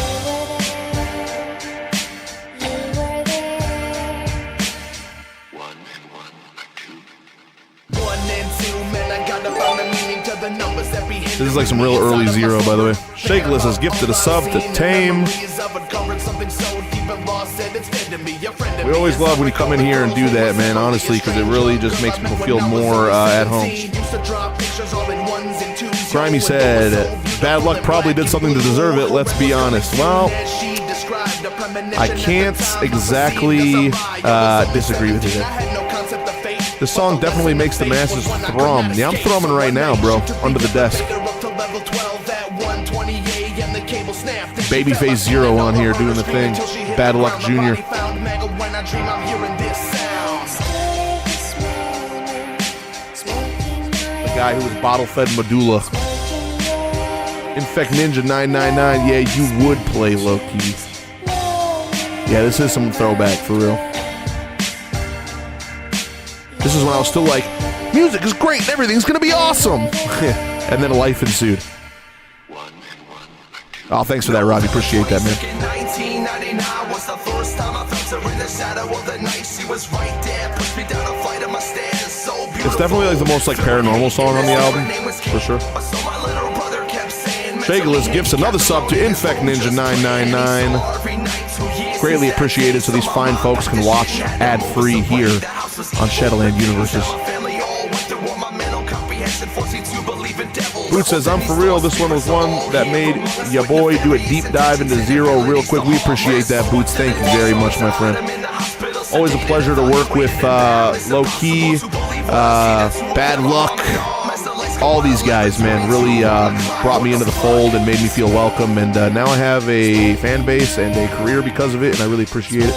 This is like some real early Zero, by the way. Shakeless has gifted a sub to Tame. We always love when you come in here and do that, man, honestly, because it really just makes people feel more at home. Grimy said, Bad Luck probably did something to deserve it, let's be honest. Well, I can't exactly disagree with you there. This song definitely makes the masses thrum. Yeah, I'm thrumming right now, bro, under the desk. Babyface Zero on here doing the thing. Bad Luck Jr. The guy who was bottle-fed Medulla. Infect Ninja 999. Yeah, you would play low-key. Yeah, this is some throwback, for real. This is when I was still like, music is great and everything's gonna be awesome. And then life ensued. Oh, thanks for that, Robbie. Appreciate that, man. It's definitely like the most like paranormal song on the album, for sure. Shageless gifts another sub to Infect Ninja 999. Greatly appreciated, so these fine folks can watch ad-free here on Shadowland Universes. Boot says, I'm for real, this one was one that made ya boy do a deep dive into Zero real quick. We appreciate that, Boots. Thank you very much, my friend. Always a pleasure to work with Low Key, Bad Luck, all these guys, man. Really brought me into the fold and made me feel welcome. And now I have a fan base and a career because of it, and I really appreciate it.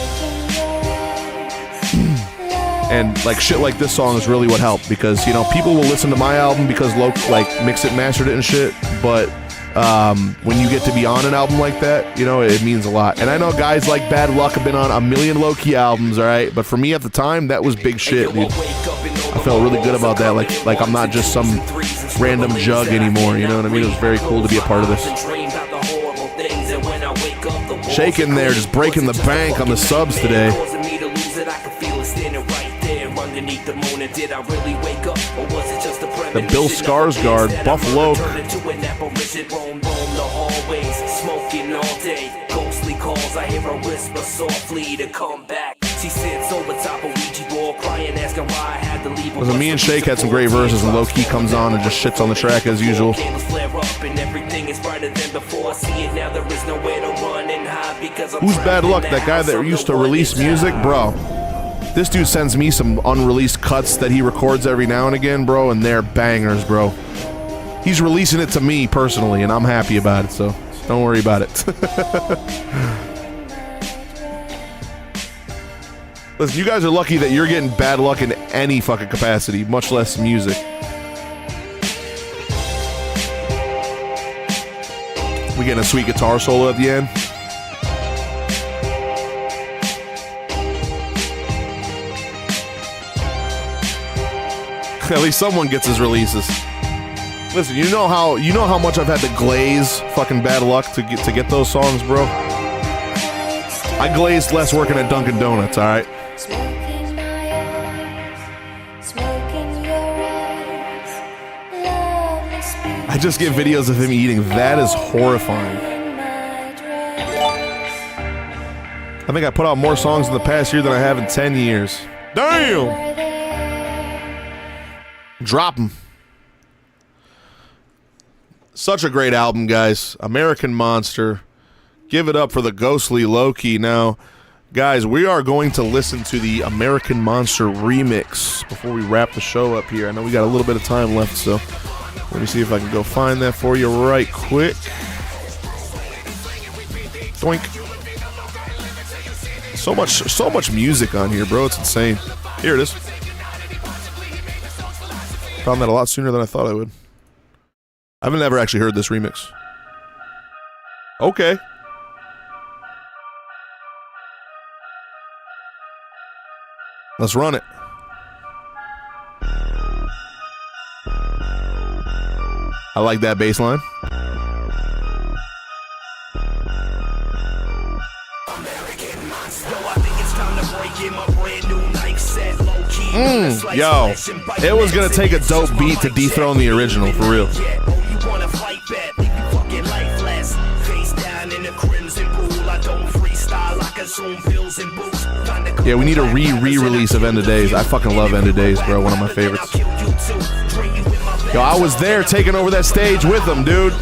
And like shit like this song is really what helped, because you know people will listen to my album because like mixed it, mastered it and shit, but when you get to be on an album like that, you know, it means a lot. And I know guys like Bad Luck have been on a million low-key albums, all right, but for me at the time, that was big shit, dude. I felt really good about that, like I'm not just some random jug anymore, you know what I mean? It was very cool to be a part of this. Shaking there, just breaking the bank on the subs today. The Bill Skarsgård, Buffalo. Smoking all day, ghostly calls. I hear her whisper softly to come back. She sits over top of Ouija board, crying, asking why I had to leave. Listen, me and Shake had some great verses, and Low Key comes on and just shits on the track as usual. Who's Bad Luck? That guy that used to release music, bro. This dude sends me some unreleased cuts that he records every now and again, bro, and they're bangers, bro. He's releasing it to me personally, and I'm happy about it, so don't worry about it. Listen, you guys are lucky that you're getting Bad Luck in any fucking capacity, much less music. We getting a sweet guitar solo at the end. At least someone gets his releases. Listen, you know how much I've had to glaze fucking Bad Luck to get those songs, bro. I glazed less working at Dunkin' Donuts, all right. I just get videos of him eating. That is horrifying. I think I put out more songs in the past year than I have in 10 years. Damn! Drop 'em. Such a great album, guys. American Monster. Give it up for the ghostly Loki. Now, guys, we are going to listen to the American Monster remix before we wrap the show up here. I know we got a little bit of time left, so let me see if I can go find that for you right quick. Doink. So much music on here, bro. It's insane. Here it is. Found that a lot sooner than I thought I would. I've never actually heard this remix. Okay. Let's run it. I like that bass line. Yo, it was gonna take a dope beat to dethrone the original, for real. Yeah, we need a re-release of End of Days. I fucking love End of Days, bro. One of my favorites. Yo, I was there taking over that stage with him, dude.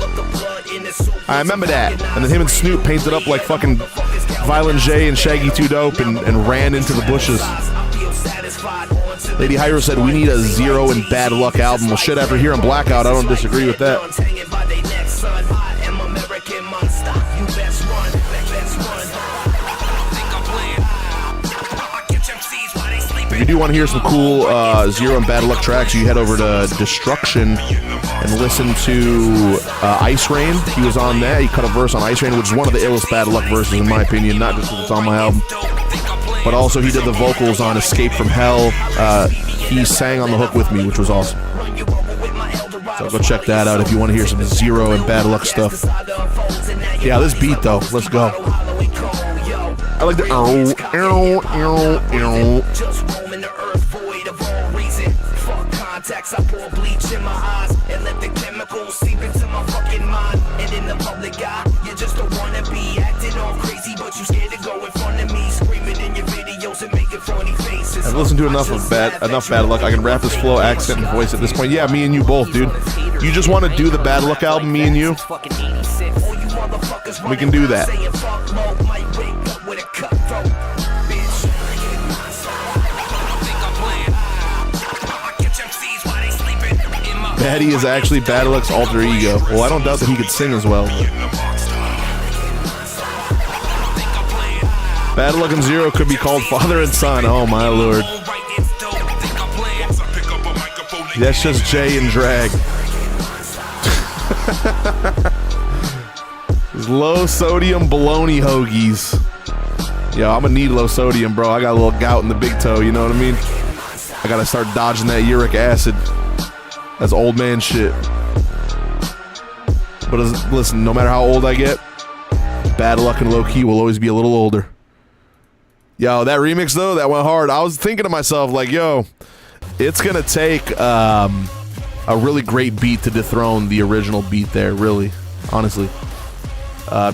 I remember that. And then him and Snoop painted up like fucking Violent J and Shaggy 2 Dope and ran into the bushes. Lady Hyro said we need a Zero and Bad Luck album. Well, shit, after hearing Blackout, I don't disagree with that. If you do want to hear some cool Zero and Bad Luck tracks, you head over to Destruction and listen to Ice Rain. He was on that. He cut a verse on Ice Rain, which is one of the illest Bad Luck verses in my opinion, not just because it's on my album. But also he did the vocals on Escape from Hell. He sang on the hook with me, which was awesome. So go check that out if you want to hear some Zero and Bad Luck stuff. Yeah, this beat though, let's go. I like the I pour bleach in my eyes and let the chemicals seep into my fucking mind. And in the public eye, you just don't wanna be acting all crazy, but you scared to go in front of me, screaming in your videos and making funny faces. I've listened to enough Bad Luck. I can rap his flow, accent, and voice at this point. Yeah, me and you both, dude. You just want to do the Bad Luck album, me and you? We can do that. Batty is actually Bad Luck's alter ego. Well, I don't doubt that he could sing as well. Bad Luck and Zero could be called father and son. Oh my lord. That's just Jay and Drag. Low sodium bologna hoagies. Yo, I'm gonna need low sodium, bro. I got a little gout in the big toe, you know what I mean? I gotta start dodging that uric acid. That's old man shit. But listen, no matter how old I get, bad luck and low key will always be a little older. Yo, that remix though, that went hard. I was thinking to myself, like, yo, it's gonna take a really great beat to dethrone the original beat there, really, honestly.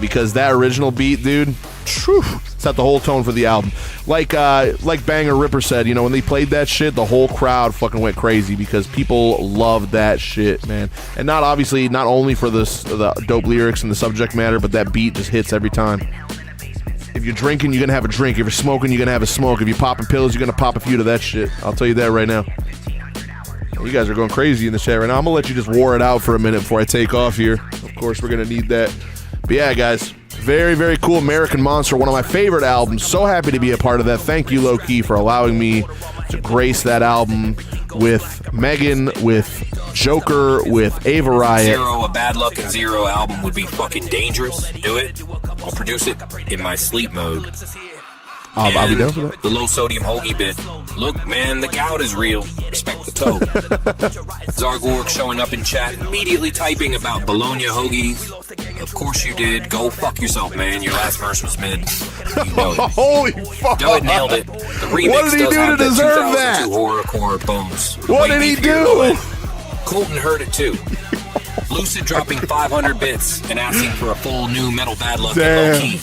Because that original beat, dude, set the whole tone for the album. Like Banger Ripper said, you know, when they played that shit, the whole crowd fucking went crazy because people loved that shit, man. And not only for the dope lyrics and the subject matter, but that beat just hits every time. If you're drinking, you're gonna have a drink. If you're smoking, you're gonna have a smoke. If you're popping pills, you're gonna pop a few to that shit. I'll tell you that right now. You guys are going crazy in the chat right now. I'm gonna let you just war it out for a minute before I take off here. Of course, we're gonna need that. But yeah, guys, very, very cool. American Monster, one of my favorite albums. So happy to be a part of that. Thank you, Low Key, for allowing me to grace that album with Megan, with Joker, with Ava Riot. Zero, a Bad Luck and Zero album would be fucking dangerous. Do it. I'll produce it in my sleep mode. I'll be down for that. The low sodium hoagie bit. Look, man, the gout is real. Respect the toe. Zargorg showing up in chat, immediately typing about Bologna hoagies. Of course you did. Go fuck yourself, man. Your last verse was mid. You know it. Holy fuck. Do it, nailed it. The remix What did he does do have to deserve that? that? Horrorcore bones. What did he do? Colton heard it too. Lucid dropping 500 bits and asking for a full new Metal Bad Luck and Low Key.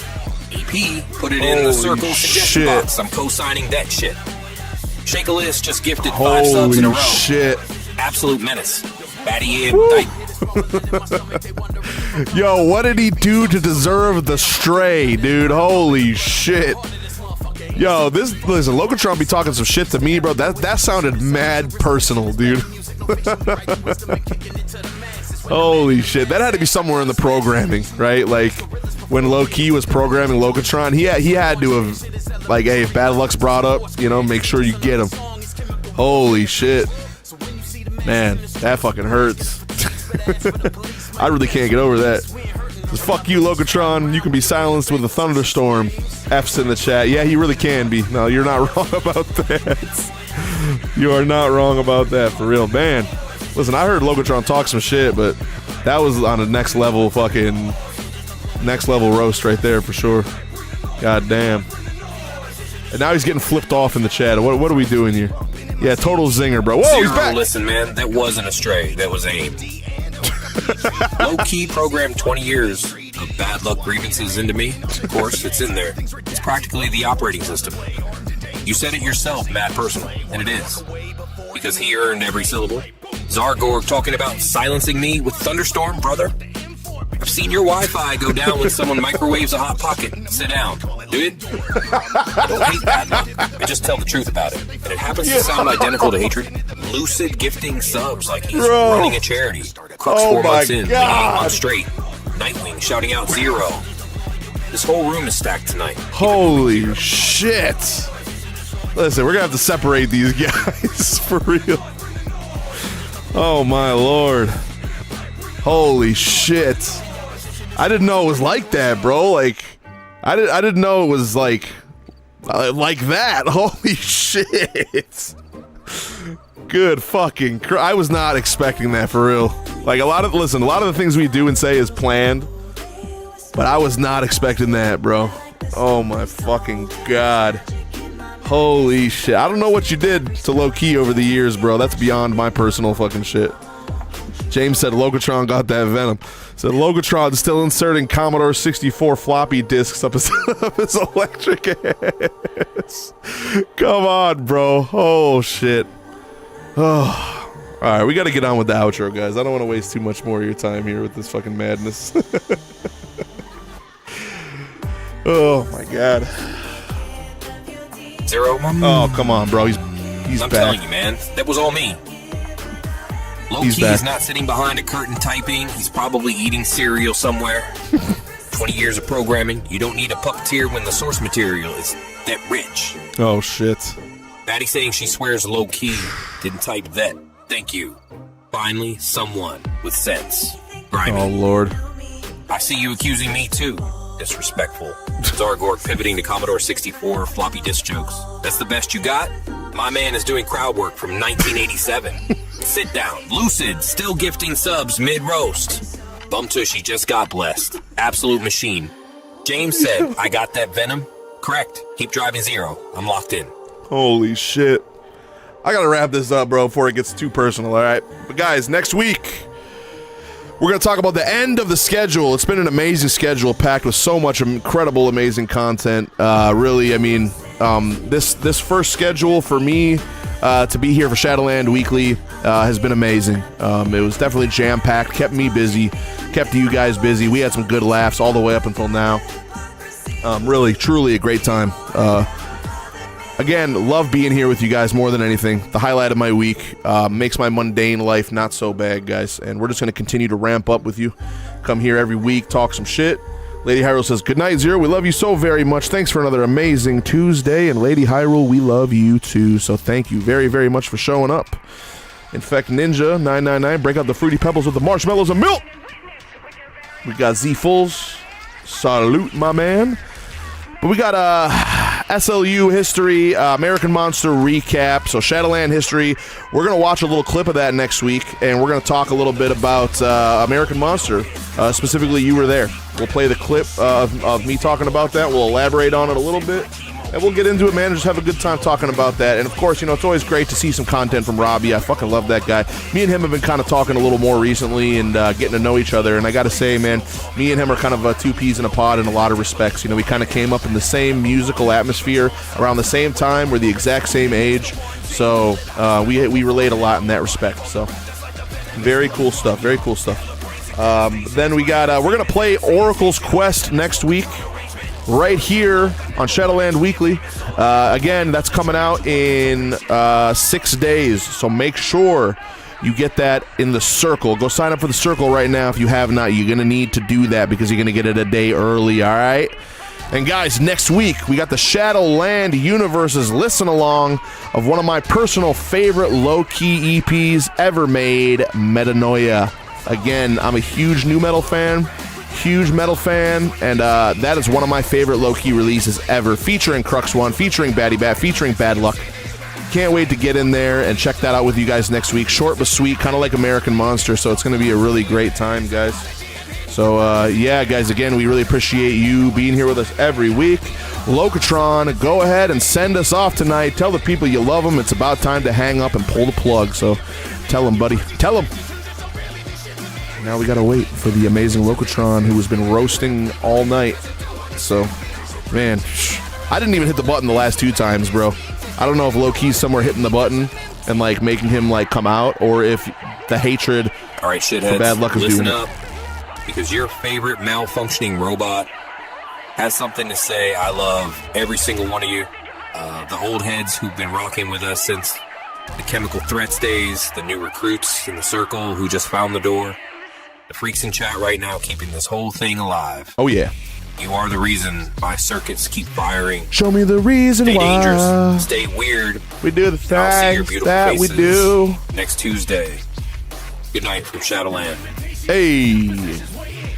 EP, put it in the circle suggestion box. I'm co-signing that shit. Shakealist just gifted 5 subs in a row. Shit. Absolute menace. Batty in. Yo, what did he do to deserve the stray, dude? Holy shit. Yo, listen, Locatron be talking some shit to me, bro. That sounded mad personal, dude. Holy shit. That had to be somewhere in the programming, right? Like, when Low Key was programming Locatron, he had to have, like, hey, if Bad Luck's brought up, you know, make sure you get him. Holy shit. Man, that fucking hurts. I really can't get over that. Just fuck you, Locatron. You can be silenced with a thunderstorm. F's in the chat. Yeah, he really can be. No, you're not wrong about that. You are not wrong about that, for real. Man, listen, I heard Locatron talk some shit, but that was on a next level roast right there, for sure. God damn. And now he's getting flipped off in the chat. What are we doing here? Yeah, total zinger, bro. Whoa, Zero, he's back. Listen, man, that wasn't a stray. That was aimed. Low Key programmed 20 years of bad luck grievances into me. Of course, it's in there. It's practically the operating system. You said it yourself, mad personal, and it is. Because he earned every syllable. Zargorg talking about silencing me with thunderstorm, brother. I've seen your Wi-Fi go down when someone microwaves a Hot Pocket. Sit down. Dude, I don't hate bad luck. I just tell the truth about it. And it happens to sound identical to hatred. Lucid gifting subs like he's running a charity. Crux 4 months in, 8 months straight. Nightwing shouting out Zero. This whole room is stacked tonight. Holy shit. Listen, we're gonna have to separate these guys for real. Oh my lord. Holy shit. I didn't know it was like that, bro. Like, I didn't know it was like that. Holy shit. Good fucking I was not expecting that, for real. Like, a lot of the things we do and say is planned, but I was not expecting that, bro. Oh my fucking god. Holy shit. I don't know what you did to Low Key over the years, bro. That's beyond my personal fucking shit. James said Locatron got that venom. Said Locatron still inserting Commodore 64 floppy disks up his electric ass. Come on, bro. Oh, shit. Oh. All right, we got to get on with the outro, guys. I don't want to waste too much more of your time here with this fucking madness. Oh, my God. Zero. Oh, come on, bro. He's I'm back. telling you, man. That was all me. Low Key is not sitting behind a curtain typing. He's probably eating cereal somewhere. 20 years of programming. You don't need a puppeteer when the source material is that rich. Oh, shit. Batty saying she swears Low Key didn't type that. Thank you. Finally, someone with sense. Grimy. Oh, Lord. I see you accusing me, too. Disrespectful. Zargorg pivoting to Commodore 64 floppy disk jokes. That's the best you got? My man is doing crowd work from 1987. Sit down. Lucid, still gifting subs mid-roast. Bum Tushy just got blessed. Absolute machine. James said, I got that venom. Correct. Keep driving 0. I'm locked in. Holy shit. I gotta wrap this up, bro, before it gets too personal, all right? But guys, next week, we're going to talk about the end of the schedule. It's been an amazing schedule packed with so much incredible, amazing content. Really, I mean, this first schedule for me to be here for Shadowland Weekly has been amazing. It was definitely jam-packed, kept me busy, kept you guys busy. We had some good laughs all the way up until now. Really, truly a great time. Again, love being here with you guys more than anything. The highlight of my week. Makes my mundane life not so bad, guys. And we're just going to continue to ramp up with you. Come here every week, talk some shit. Lady Hyrule says, good night, Zero. We love you so very much. Thanks for another amazing Tuesday. And Lady Hyrule, we love you too. So thank you very, very much for showing up. Infect Ninja 999, break out the Fruity Pebbles with the marshmallows and milk. We got Z Fulls. Salute, my man. But we got SLU history, American Monster recap, so Shadowland history. We're going to watch a little clip of that next week, and we're going to talk a little bit about American Monster. Specifically, you were there. We'll play the clip of me talking about that. We'll elaborate on it a little bit, and we'll get into it, man, and just have a good time talking about that. And, of course, you know, it's always great to see some content from Robbie. I fucking love that guy. Me and him have been kind of talking a little more recently and getting to know each other, and I got to say, man, me and him are kind of two peas in a pod in a lot of respects. You know, we kind of came up in the same musical atmosphere around the same time. We're the exact same age, so we relate a lot in that respect. So, very cool stuff, very cool stuff. Then we got, we're going to play Oracle's Quest next week. Right here on Shadowland Weekly. Again, that's coming out in 6 days, so make sure you get that in the circle. Go sign up for the circle right now if you have not. You're going to need to do that because you're going to get it a day early, all right? And guys, next week, we got the Shadowland Universe's listen along of one of my personal favorite low-key EPs ever made, Metanoia. Again, I'm a huge nu metal fan. Huge metal fan, and that is one of my favorite low-key releases ever, featuring Crux One, featuring Batty Bat, featuring Bad Luck. Can't wait to get in there and check that out with you guys next week. Short but sweet, kind of like American Monster, so it's going to be a really great time, guys. So, yeah, guys, again, we really appreciate you being here with us every week. Locatron, go ahead and send us off tonight. Tell the people you love them. It's about time to hang up and pull the plug, so tell them, buddy. Tell them. Now we gotta wait for the amazing Locatron, who has been roasting all night. So, man, I didn't even hit the button the last 2 times, bro. I don't know if Loki's somewhere hitting the button and, like, making him, like, come out, or if the hatred all right, for Bad Luck is listen doing up, because your favorite malfunctioning robot has something to say. I love every single one of you. The old heads who've been rocking with us since the Chemical Threats days, the new recruits in the circle who just found the door. The freaks in chat right now keeping this whole thing alive. Oh, yeah. You are the reason my circuits keep firing. Show me the reason Stay why. dangerous. Stay weird. We do the things that we do. Next Tuesday. Good night from Shadowland. Hey,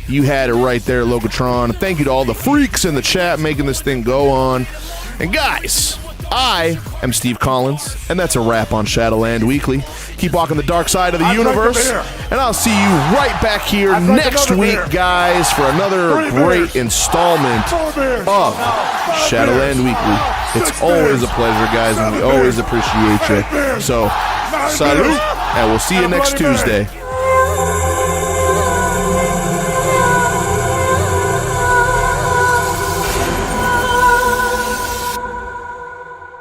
you had it right there, Locatron. Thank you to all the freaks in the chat making this thing go on. And guys, I am Steve Collins, and that's a wrap on Shadowland Weekly. Keep walking the dark side of the universe, and I'll see you right back here next week, guys, for another great installment of Shadowland Weekly. It's always a pleasure, guys, and we always appreciate you. So, salute, and we'll see you next Tuesday.